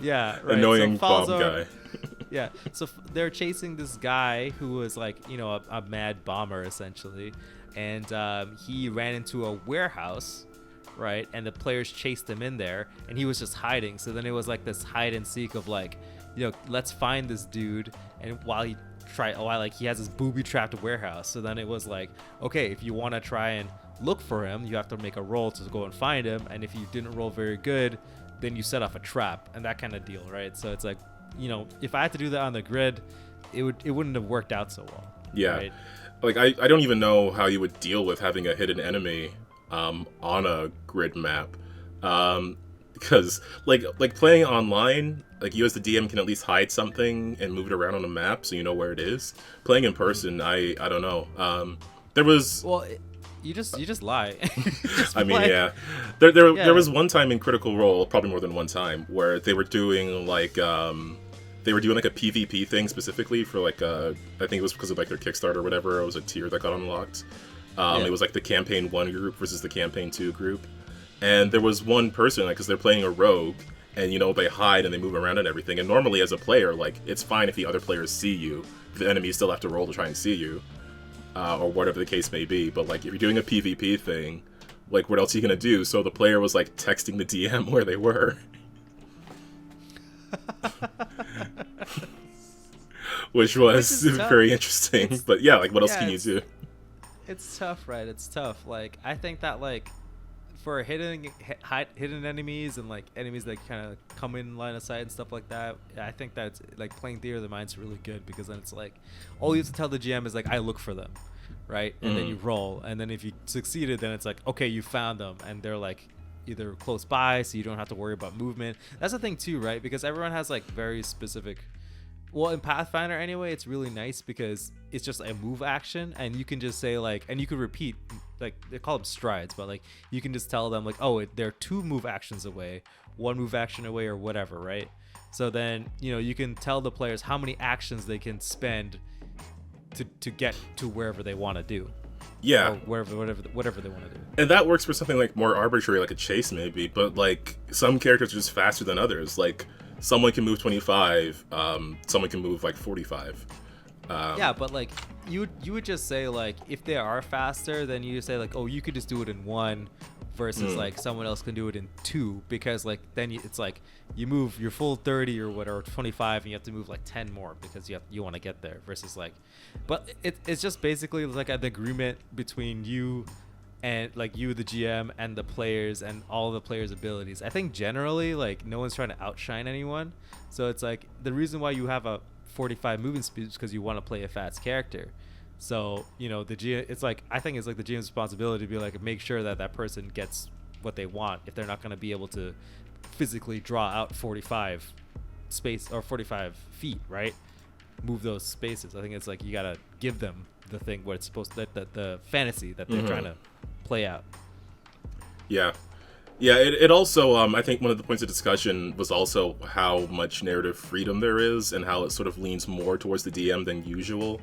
Yeah, right. Annoying so bomb guy. Yeah, so they're chasing this guy who was like, you know, a mad bomber essentially, and he ran into a warehouse, right? And the players chased him in there, and he was just hiding. So then it was like this hide and seek of like, you know, let's find this dude, and while he has this booby trapped warehouse. So then it was like, okay, if you want to try and look for him, you have to make a roll to go and find him, and if you didn't roll very good, then you set off a trap and that kind of deal, right? So it's like, you know, if I had to do that on the grid, it wouldn't have worked out so well. Yeah. Right? Like I don't even know how you would deal with having a hidden enemy on a grid map. Because like playing online, like you as the DM can at least hide something and move it around on the map so you know where it is. Playing in person, I don't know. There was You just lie. I mean, yeah. There was one time in Critical Role, probably more than one time, where they were doing like a PvP thing specifically for like I think it was because of like their Kickstarter or whatever. It was a tier that got unlocked. It was like the Campaign 1 group versus the Campaign 2 group, and there was one person, like, because they're playing a rogue, and you know they hide and they move around and everything. And normally as a player, like it's fine if the other players see you. The enemies still have to roll to try and see you. Or whatever the case may be, but like if you're doing a PvP thing, Like, what else are you gonna do? So the player was like texting the DM where they were. Which was very interesting. But yeah, like, what else can you do? It's tough, right? It's tough. Like, I think that, like, for hidden enemies and, like, enemies that kind of come in line of sight and stuff like that, I think that's, like, playing Theater of the Mind's really good, because then it's, like, all you have to tell the GM is, like, I look for them, right? And then you roll. And then if you succeeded, then it's like, okay, you found them. And they're, like, either close by, so you don't have to worry about movement. That's the thing, too, right? Because everyone has, like, very specific... Well, in Pathfinder, anyway, it's really nice because it's just a move action, and you can just say, like, and you can repeat, like, they call them strides, but, like, you can just tell them, like, oh, they're 2 move actions away, 1 move action away, or whatever, right? So then, you know, you can tell the players how many actions they can spend to get to wherever they want to do. Yeah. Or whatever they want to do. And that works for something, like, more arbitrary, like a chase, maybe, but, like, some characters are just faster than others, like... Someone can move 25, someone can move like 45. Yeah, but like you would just say, like, if they are faster, then you just say, like, oh, you could just do it in 1 versus like someone else can do it in 2, because like then it's like you move your full 30 or whatever, 25, and you have to move like 10 more because you want to get there, versus like, but it's just basically like an agreement between you and like you, the GM, and the players, and all the players' abilities. I think generally, like, no one's trying to outshine anyone. So it's like the reason why you have a 45 movement speed is because you want to play a fast character. So, you know, the GM, it's like, I think it's like the GM's responsibility to be like, make sure that that person gets what they want if they're not going to be able to physically draw out 45 space or 45 feet, right? Move those spaces. I think it's like you got to give them the thing where it's supposed to, the fantasy that they're trying to play out. Yeah. It also, I think one of the points of discussion was also how much narrative freedom there is, and how it sort of leans more towards the DM than usual,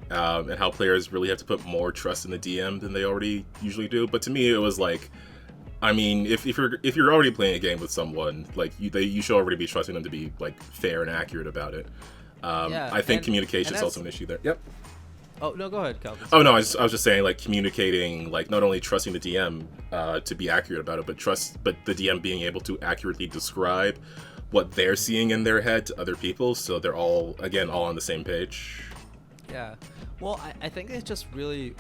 and how players really have to put more trust in the DM than they already usually do. But to me, it was like, I mean, if you're already playing a game with someone, like, you should already be trusting them to be like fair and accurate about it. I think communication is also an issue there. Yep. Oh, no, go ahead, Cal. Oh, no, I was just saying, like, communicating, like, not only trusting the DM to be accurate about it, but the DM being able to accurately describe what they're seeing in their head to other people, so they're all on the same page. Yeah. Well, I think it's just really,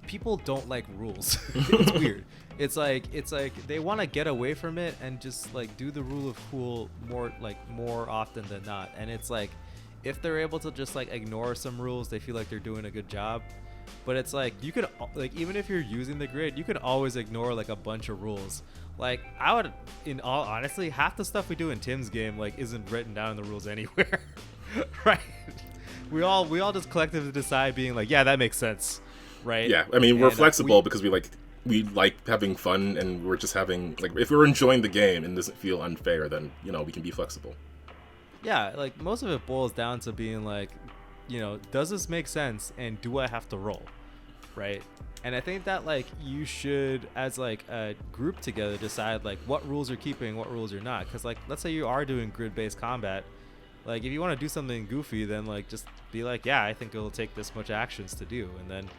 people don't like rules. It's weird. It's like they want to get away from it and just, like, do the rule of cool more often than not. And it's like, if they're able to just like ignore some rules, they feel like they're doing a good job. But it's like, you could, like, even if you're using the grid, you could always ignore like a bunch of rules. Like, I would, in all honesty, half the stuff we do in Tim's game like isn't written down in the rules anywhere. Right? We all just collectively decide, being like, yeah, that makes sense, right? Yeah, I mean, we're flexible because we like having fun, and we're just having, like, if we're enjoying the game and it doesn't feel unfair, then, you know, we can be flexible. Yeah, like, most of it boils down to being like, you know, does this make sense, and do I have to roll, right? And I think that, like, you should, as like a group together, decide like what rules you're keeping, what rules you're not. Because, like, let's say you are doing grid-based combat, like, if you want to do something goofy, then like just be like, yeah, I think it'll take this much actions to do, and then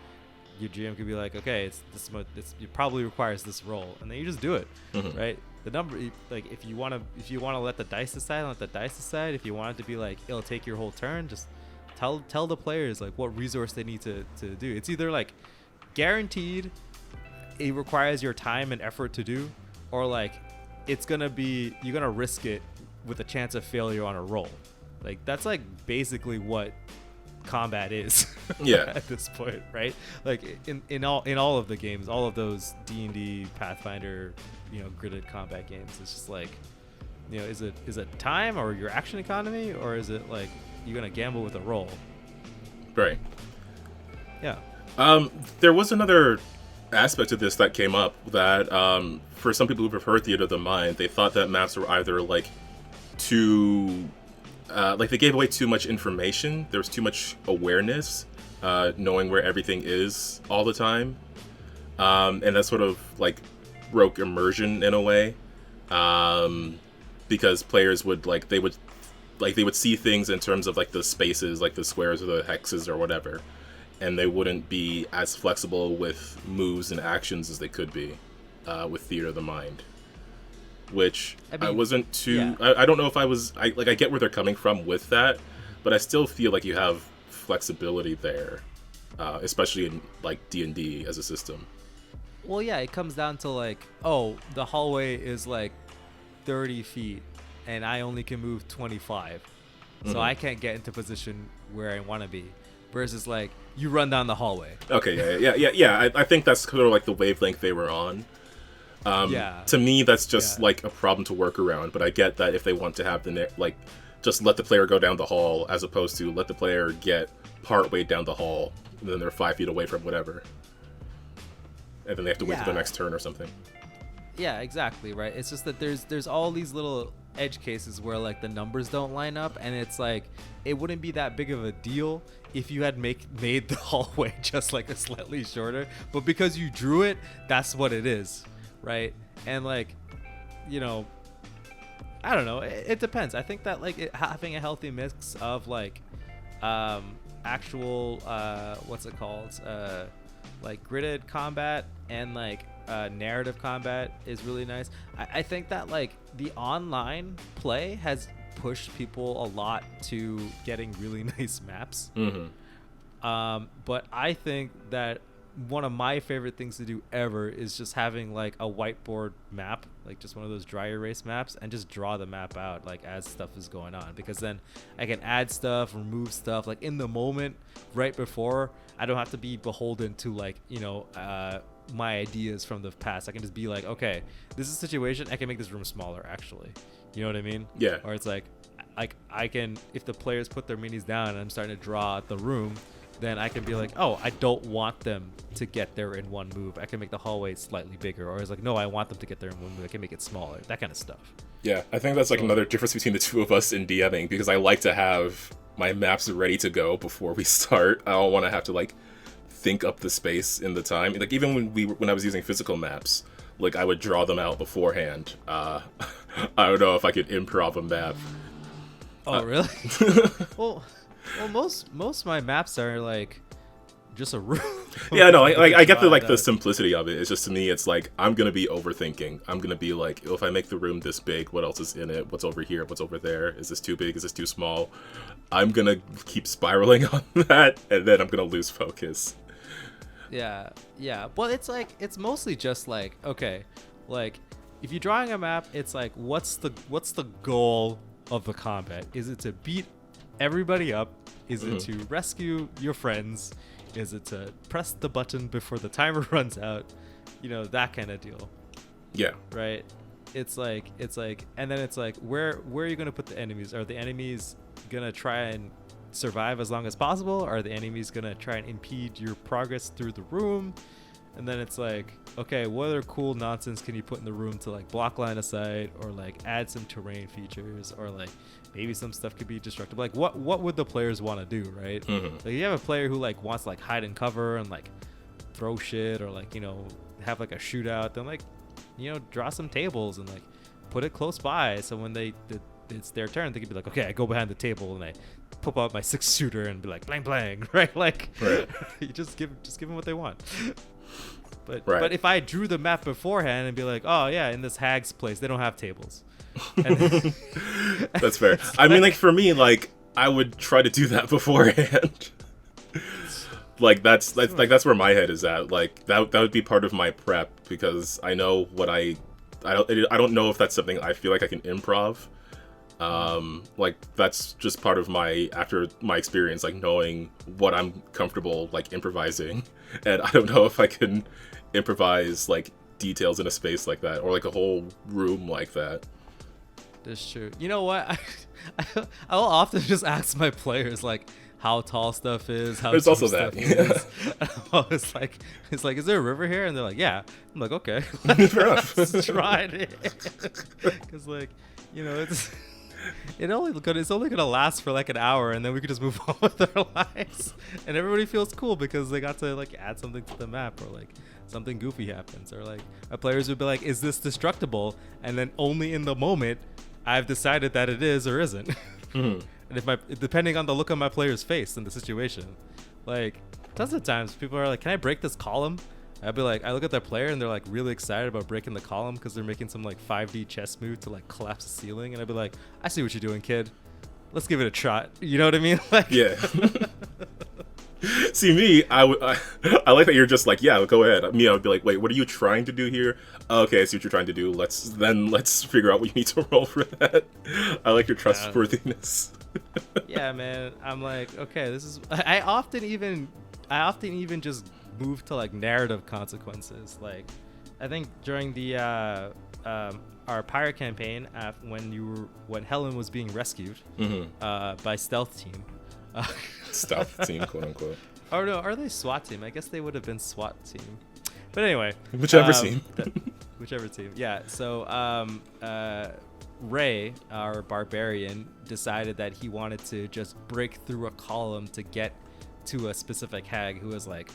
your GM could be like, okay, it's this much, it probably requires this roll, and then you just do it, right? The number, like, if you want to let the dice decide, let the dice decide. If you want it to be like, it'll take your whole turn, just tell the players like what resource they need to do. It's either like guaranteed it requires your time and effort to do, or like it's gonna be, you're gonna risk it with a chance of failure on a roll. Like, that's like basically what combat is. Yeah. At this point, right? Like, in all of the games, all of those D&D, Pathfinder, you know, gridded combat games, it's just like, you know, is it time or your action economy, or is it like you're gonna gamble with a roll? Right. Yeah. There was another aspect of this that came up that, for some people who prefer Theater of the Mind, they thought that maps were either like too, like, they gave away too much information. There was too much awareness, knowing where everything is all the time, and that sort of like broke immersion in a way, because players would they would see things in terms of like the spaces, like the squares or the hexes or whatever, and they wouldn't be as flexible with moves and actions as they could be with Theater of the Mind. Which I wasn't too... Yeah. I don't know if I get where they're coming from with that, but I still feel like you have flexibility there, especially in like D&D as a system. Well, yeah, it comes down to like, oh, the hallway is like 30 feet, and I only can move 25, so I can't get into position where I want to be. Versus like, you run down the hallway. Okay, yeah. I think that's sort of like the wavelength they were on. To me, that's just like a problem to work around. But I get that if they want to have just let the player go down the hall, as opposed to let the player get part way down the hall, and then they're 5 feet away from whatever, and then they have to wait for the next turn or something. Yeah, exactly, right. It's just that there's all these little edge cases where like the numbers don't line up, and it's like it wouldn't be that big of a deal if you had made the hallway just like a slightly shorter, but because you drew it, that's what it is, right? And like, you know, I don't know, it depends. I think that like having a healthy mix of like actual what's it called, like gridded combat and like narrative combat is really nice. I think that like the online play has pushed people a lot to getting really nice maps. But I think that one of my favorite things to do ever is just having like a whiteboard map, like just one of those dry erase maps, and just draw the map out like as stuff is going on, because then I can add stuff, remove stuff like in the moment right before. I don't have to be beholden to like, you know, my ideas from the past. I can just be like, okay, this is a situation, I can make this room smaller actually, you know what I mean? Yeah. Or it's like I can, if the players put their minis down and I'm starting to draw out the room, then I can be like, oh, I don't want them to get there in one move, I can make the hallway slightly bigger. Or it's like, no, I want them to get there in one move, I can make it smaller, that kind of stuff. Yeah, I think that's like another difference between the two of us in DMing, because I like to have my maps ready to go before we start. I don't want to have to like think up the space in the time. Like even when I was using physical maps, like I would draw them out beforehand. I don't know if I could improv a map. Oh, really? well, most of my maps are like just a room. Yeah, no, I get the simplicity of it. It's just, to me, it's like I'm gonna be overthinking. I'm gonna be like, if I make the room this big, what else is in it? What's over here? What's over there? Is this too big? Is this too small? I'm gonna keep spiraling on that, and then I'm gonna lose focus. Yeah. Well, it's like, it's mostly just like, okay, like if you're drawing a map, it's like, what's the goal of the combat? Is it to beat everybody up? Is it to rescue your friends? Is it to press the button before the timer runs out? You know, that kind of deal. Yeah. Right. It's like, and then it's like, where are you gonna put the enemies? Are the enemies gonna try and survive as long as possible? Are the enemies gonna try and impede your progress through the room? And then it's like, okay, what other cool nonsense can you put in the room to like block line of sight, or like add some terrain features, or like maybe some stuff could be destructible? Like what would the players want to do, right? Like you have a player who like wants to like hide and cover and like throw shit, or like, you know, have like a shootout, then like, you know, draw some tables and like put it close by, so when it's their turn, they can be like, okay, I go behind the table and I pop out my 6-shooter and be like blang blang, right? Like, right. You just give them what they want. But if I drew the map beforehand and be like, oh yeah, in this hag's place they don't have tables. And that's fair. I mean, like for me, like I would try to do that beforehand. Like that's where my head is at. Like that would be part of my prep, because I know what I don't know if that's something I feel like I can improv. Like that's just part of after my experience, like knowing what I'm comfortable like improvising, and I don't know if I can improvise like details in a space like that, or like a whole room like that. That's true. You know what? I'll often just ask my players like how tall stuff is. There's also that. Yeah. It's like, is there a river here? And they're like, yeah. I'm like, okay. Fair enough. Let's try it. Because like, you know, it's only gonna last for like an hour, and then we could just move on with our lives, and everybody feels cool because they got to like add something to the map, or like something goofy happens, or like my players would be like, is this destructible? And then only in the moment I've decided that it is or isn't. And depending on the look on my player's face and the situation, like Tons of times people are like, can I break this column? I'd be like, I look at their player and they're like really excited about breaking the column because they're making some like 5D chess move to like collapse the ceiling, and I'd be like, I see what you're doing, kid. Let's give it a shot. You know what I mean? Like, yeah. See, me, I like that you're just like, yeah, go ahead. Me, I would be like, wait, what are you trying to do here? Okay, I see what you're trying to do. Let's figure out what you need to roll for that. I like your trustworthiness. Yeah, man. I'm like, okay, this is. I often even just move to like narrative consequences. Like, I think during the our pirate campaign, when Helen was being rescued by stealth team. Stealth team, quote unquote. Oh no, are they SWAT team? I guess they would have been SWAT team. But anyway, whichever team. Whichever team. Yeah. So Ray, our barbarian, decided that he wanted to just break through a column to get to a specific hag who was like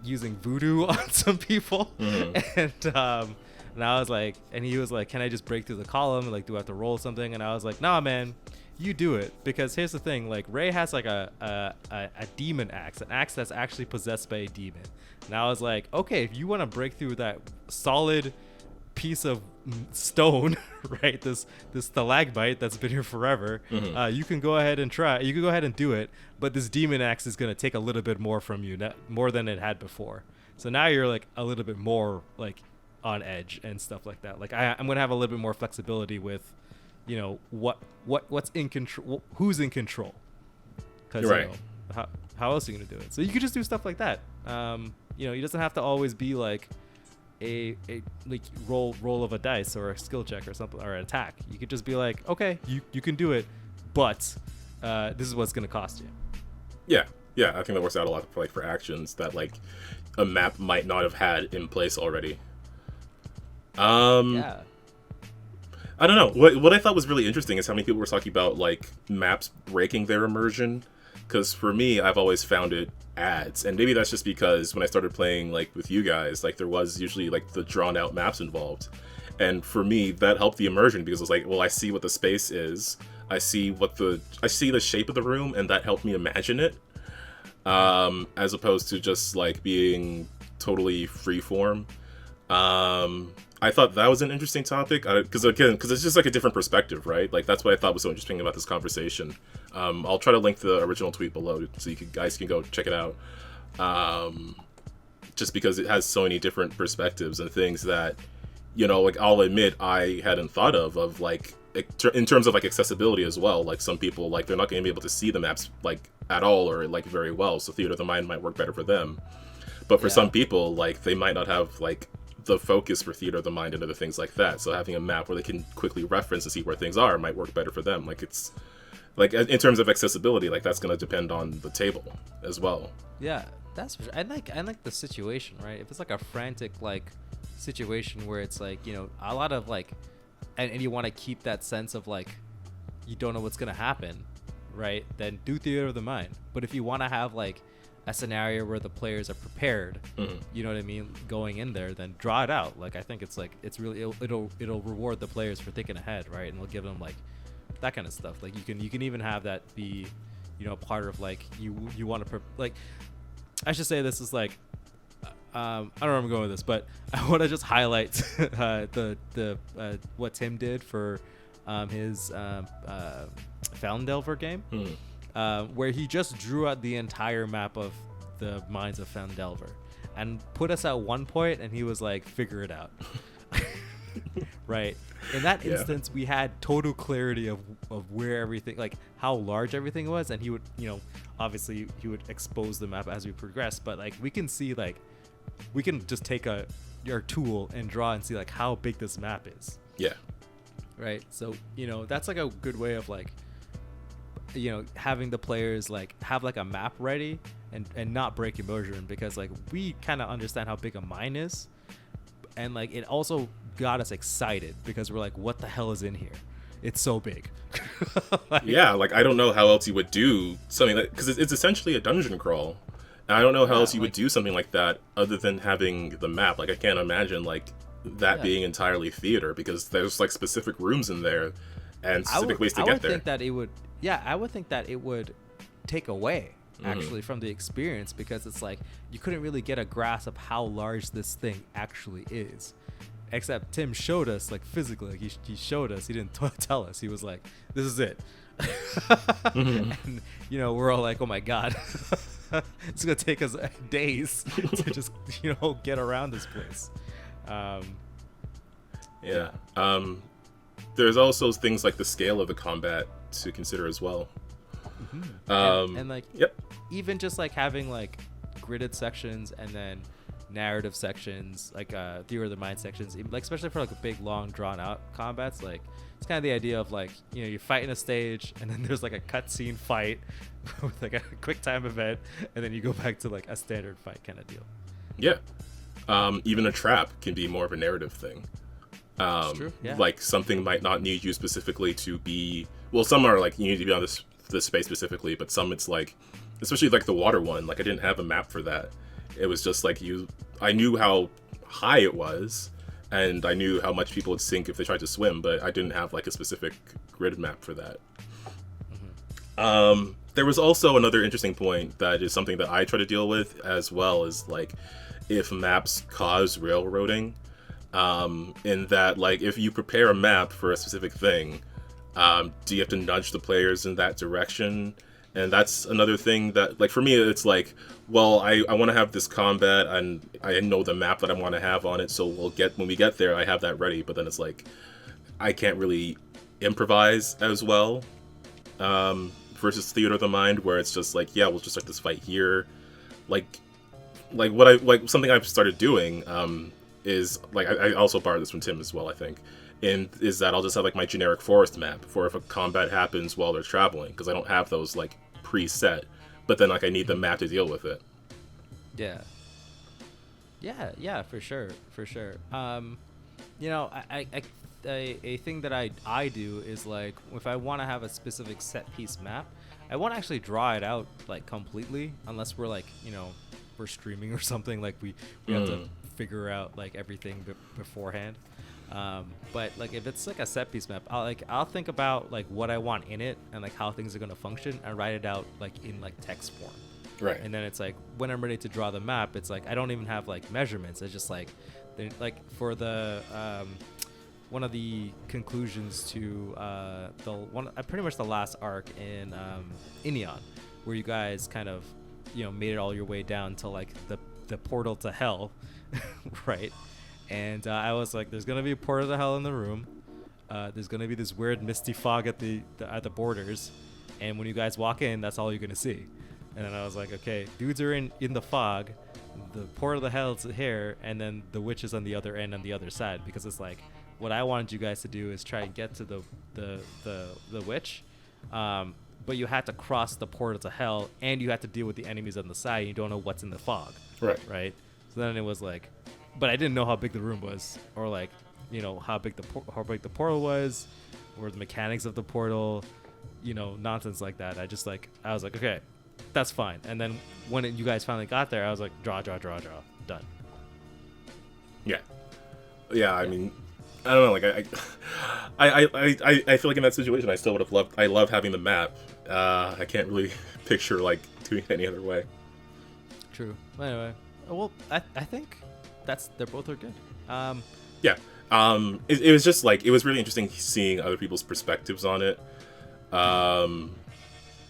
using voodoo on some people. And I was like, and he was like, can I just break through the column? Like, do I have to roll something? And I was like, nah, man, you do it. Because here's the thing, like, Ray has like a demon axe, an axe that's actually possessed by a demon. And I was like, okay, if you want to break through that solid piece of stone, right, this stalagmite that's been here forever, you can go ahead and try. You can go ahead and do it, but this demon axe is going to take a little bit more from you, more than it had before. So now you're like a little bit more like on edge and stuff like that. Like I'm gonna have a little bit more flexibility with, you know, what's in control, who's in control. Because right. You know, how else are you gonna do it? So you could just do stuff like that. You know, it doesn't have to always be like a like roll of a dice or a skill check or something or an attack. You could just be like, okay, you can do it, but this is what's gonna cost you. Yeah, I think that works out a lot for actions that like a map might not have had in place already. Yeah. I don't know. What I thought was really interesting is how many people were talking about like maps breaking their immersion. Because for me, I've always found it adds, and maybe that's just because when I started playing like with you guys, like there was usually like the drawn out maps involved, and for me that helped the immersion because it was like, well, I see what the space is, I see the shape of the room, and that helped me imagine it, as opposed to just like being totally freeform. I thought that was an interesting topic because it's just like a different perspective, right? Like that's what I thought was so interesting about this conversation. I'll try to link the original tweet below so you guys can go check it out. Just because it has so many different perspectives and things that, you know, like I'll admit I hadn't thought of like in terms of like accessibility as well. Like some people, like they're not going to be able to see the maps like at all or like very well, so Theater of the Mind might work better for them. But for some people, like they might not have like the focus for Theater of the Mind and other things like that. So having a map where they can quickly reference and see where things are might work better for them. Like it's like in terms of accessibility, like that's going to depend on the table as well. Yeah, that's for sure. I like the situation, right? If it's like a frantic like situation where it's like, you know, a lot of like, and you want to keep that sense of like you don't know what's gonna happen, right? Then do Theater of the Mind. But if you want to have like a scenario where the players are prepared, you know what I mean, going in there, then draw it out. Like I think it's like it's really it'll reward the players for thinking ahead, right? And it'll give them like that kind of stuff. Like you can even have that be, you know, part of like you want to like I should say this is like I don't know where I'm going with this, but I want to just highlight the what Tim did for his Foundelver game. Where he just drew out the entire map of the mines of Foundelver and put us at one point, and he was like, figure it out. Right. In that instance, we had total clarity of where everything, like how large everything was, and he would, you know, obviously he would expose the map as we progress, but like we can see, like we can just take your tool and draw and see like how big this map is. Yeah. Right. So, you know, that's like a good way of like, you know, having the players like have like a map ready and not break immersion, because like we kind of understand how big a mine is, and like it also got us excited because we're like, what the hell is in here? It's so big. Like, yeah, like I don't know how else you would do something like, because it's essentially a dungeon crawl, and I don't know how else you would do something like that other than having the map. Like I can't imagine like that being entirely theater, because there's like specific rooms in there and specific ways to get there. I would think that it would take away actually from the experience, because it's like you couldn't really get a grasp of how large this thing actually is. Except Tim showed us, like, physically, like he showed us. He didn't tell us. He was like, "This is it." And you know, we're all like, "Oh my god, it's gonna take us days to just get around this place." There's also things like the scale of the combat to consider as well. And like, even just like having like gridded sections and then narrative sections, like theater of the mind sections, like especially for like a big long drawn out combats, like it's kind of the idea of like, you fight in a stage and then there's like a cutscene fight with like a quick time event, and then you go back to like a standard fight kind of deal. Even a trap can be more of a narrative thing. True. Yeah. Like something might not need you specifically to be, well, some are like you need to be on this space specifically, but some it's like, especially like the water one, like I didn't have a map for that. It was just like I knew how high it was, and I knew how much people would sink if they tried to swim, but I didn't have like a specific grid map for that. There was also another interesting point that is something that I try to deal with as well, is like if maps cause railroading, in that like if you prepare a map for a specific thing, do you have to nudge the players in that direction? And that's another thing that, like, for me, it's like, well, I want to have this combat, and I know the map that I want to have on it, so when we get there, I have that ready. But then it's like, I can't really improvise as well, versus Theater of the Mind, where it's just like, yeah, we'll just start this fight here. Like something I've started doing, is, like, I also borrowed this from Tim as well, I think, and is that I'll just have, like, my generic forest map for if a combat happens while they're traveling, because I don't have those, like, preset, but then like I need the map to deal with it. Yeah, for sure. A thing that I do is like, if I want to have a specific set piece map, I won't actually draw it out like completely, unless we're like, we're streaming or something, like we have to figure out like everything beforehand. But like if it's like a set piece map, I'll think about like what I want in it and like how things are going to function, and write it out like in like text form. Right. And then it's like when I'm ready to draw the map, it's like I don't even have like measurements. It's just like for the one of the conclusions to pretty much the last arc in Ineon, where you guys kind of made it all your way down to like the portal to hell, right? And I was like, there's gonna be a portal to hell in the room. There's gonna be this weird misty fog at the borders, and when you guys walk in, that's all you're gonna see. And then I was like, okay, dudes are in the fog, the portal to hell is here, and then the witch is on the other end on the other side, because it's like what I wanted you guys to do is try and get to the witch, but you had to cross the portal to hell, and you had to deal with the enemies on the side. And you don't know what's in the fog. Right. So then it was like, but I didn't know how big the room was, or like, how big the portal was, or the mechanics of the portal, nonsense like that. I was like, okay, that's fine. And then when you guys finally got there, I was like, draw, done. Yeah. I mean, I don't know. Like I feel like in that situation, I still would have loved. I love having the map. I can't really picture like doing it any other way. True. Anyway, well, I think they're both are good. It was just like, it was really interesting seeing other people's perspectives on it,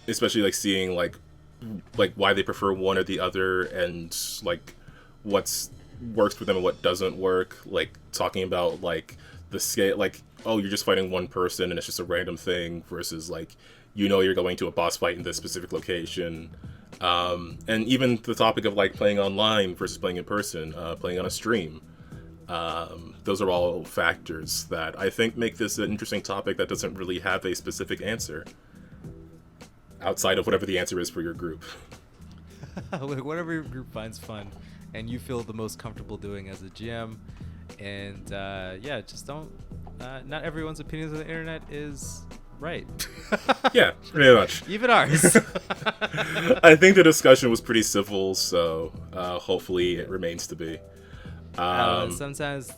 especially like seeing like why they prefer one or the other, and like what's works for them and what doesn't work, like talking about like the scale, like, oh, you're just fighting one person and it's just a random thing, versus like you're going to a boss fight in this specific location. And even the topic of like playing online versus playing in person, playing on a stream. Those are all factors that I think make this an interesting topic that doesn't really have a specific answer outside of whatever the answer is for your group. Whatever your group finds fun and you feel the most comfortable doing as a GM. And just don't, not everyone's opinions on the internet is right. Yeah, pretty much. Even ours. I think the discussion was pretty civil, so hopefully it remains to be. Sometimes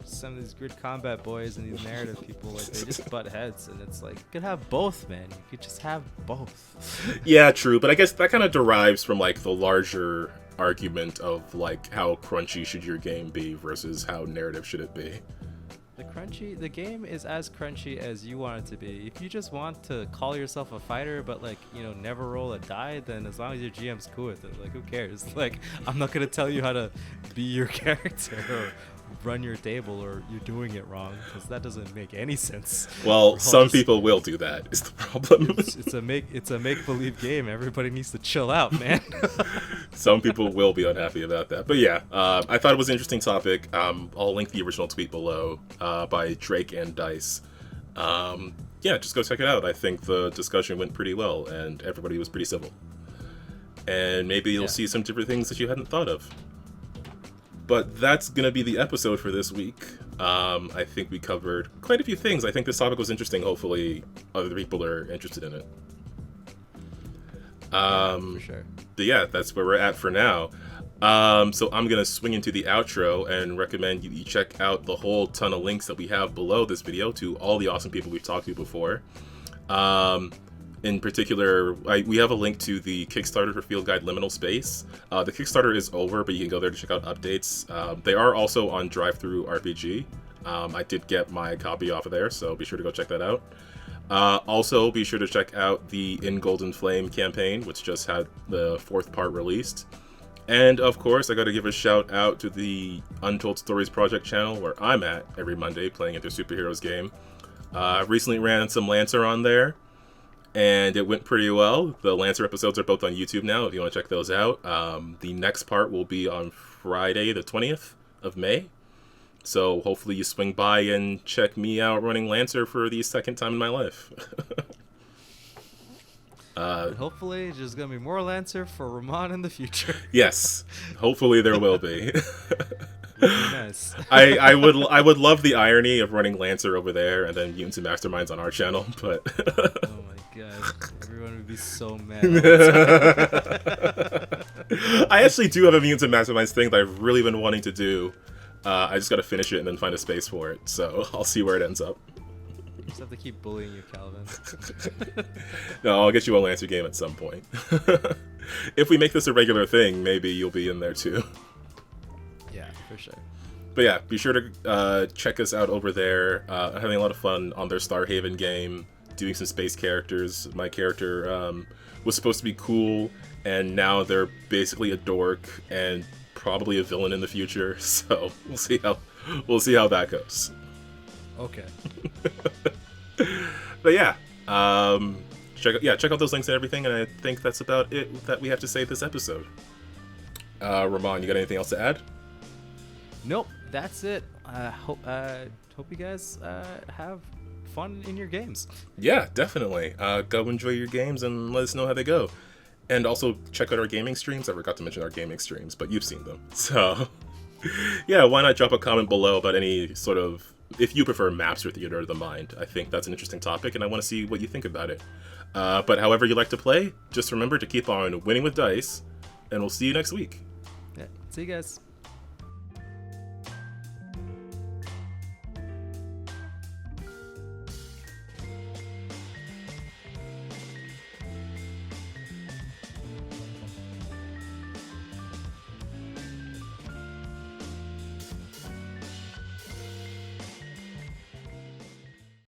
some of these grid combat boys and these narrative people, like, they just butt heads, and it's like, you could have both, man. You could just have both. Yeah, true, but I guess that kind of derives from like the larger argument of like how crunchy should your game be versus how narrative should it be. The game is as crunchy as you want it to be. If you just want to call yourself a fighter, but like, never roll a die, then as long as your GM's cool with it, like, who cares? Like, I'm not gonna tell you how to be your character or run your table, or you're doing it wrong, because that doesn't make any sense. Well, some people will do that, is the problem. It's a make-believe game. Everybody needs to chill out, man. Some people will be unhappy about that. But yeah, I thought it was an interesting topic. I'll link the original tweet below by Drake and Dice. Yeah, just go check it out. I think the discussion went pretty well, and everybody was pretty civil. And maybe you'll see some different things that you hadn't thought of. But that's going to be the episode for this week. I think we covered quite a few things. I think this topic was interesting. Hopefully other people are interested in it. For sure. But yeah, that's where we're at for now. So I'm going to swing into the outro and recommend you check out the whole ton of links that we have below this video to all the awesome people we've talked to before. In particular, we have a link to the Kickstarter for Field Guide Liminal Space. The Kickstarter is over, but you can go there to check out updates. They are also on DriveThru RPG. I did get my copy off of there, so be sure to go check that out. Also, be sure to check out the In Golden Flame campaign, which just had the 4th part released. And of course, I got to give a shout out to the Untold Stories Project channel, where I'm at every Monday playing at their superheroes game. I recently ran some Lancer on there, and it went pretty well. The Lancer episodes are both on YouTube now, if you want to check those out. The next part will be on Friday, the 20th of May. So hopefully you swing by and check me out running Lancer for the second time in my life. Hopefully there's going to be more Lancer for Ramon in the future. Yes, hopefully there will be. Nice. I would love the irony of running Lancer over there and then Mutants and Masterminds on our channel, but oh my god, everyone would be so mad. I actually do have a Mutants and Masterminds thing that I've really been wanting to do. I just gotta finish it and then find a space for it, so I'll see where it ends up. You just have to keep bullying you, Calvin. No, I'll get you a Lancer game at some point. If we make this a regular thing, maybe you'll be in there too. Yeah, for sure. But yeah, be sure to check us out over there. I'm having a lot of fun on their Starhaven game, doing some space characters. My character was supposed to be cool, and now they're basically a dork and probably a villain in the future. So we'll see how that goes. Okay. But yeah, check out those links and everything. And I think that's about it that we have to say this episode. Ramon, you got anything else to add? Nope, that's it. Hope you guys have fun in your games. Yeah, definitely. Go enjoy your games and let us know how they go. And also check out our gaming streams. I forgot to mention our gaming streams, but you've seen them. So yeah, why not drop a comment below about any sort of, if you prefer maps or theater of the mind. I think that's an interesting topic, and I want to see what you think about it. But however you like to play, just remember to keep on winning with dice, and we'll see you next week. Yeah, see you guys.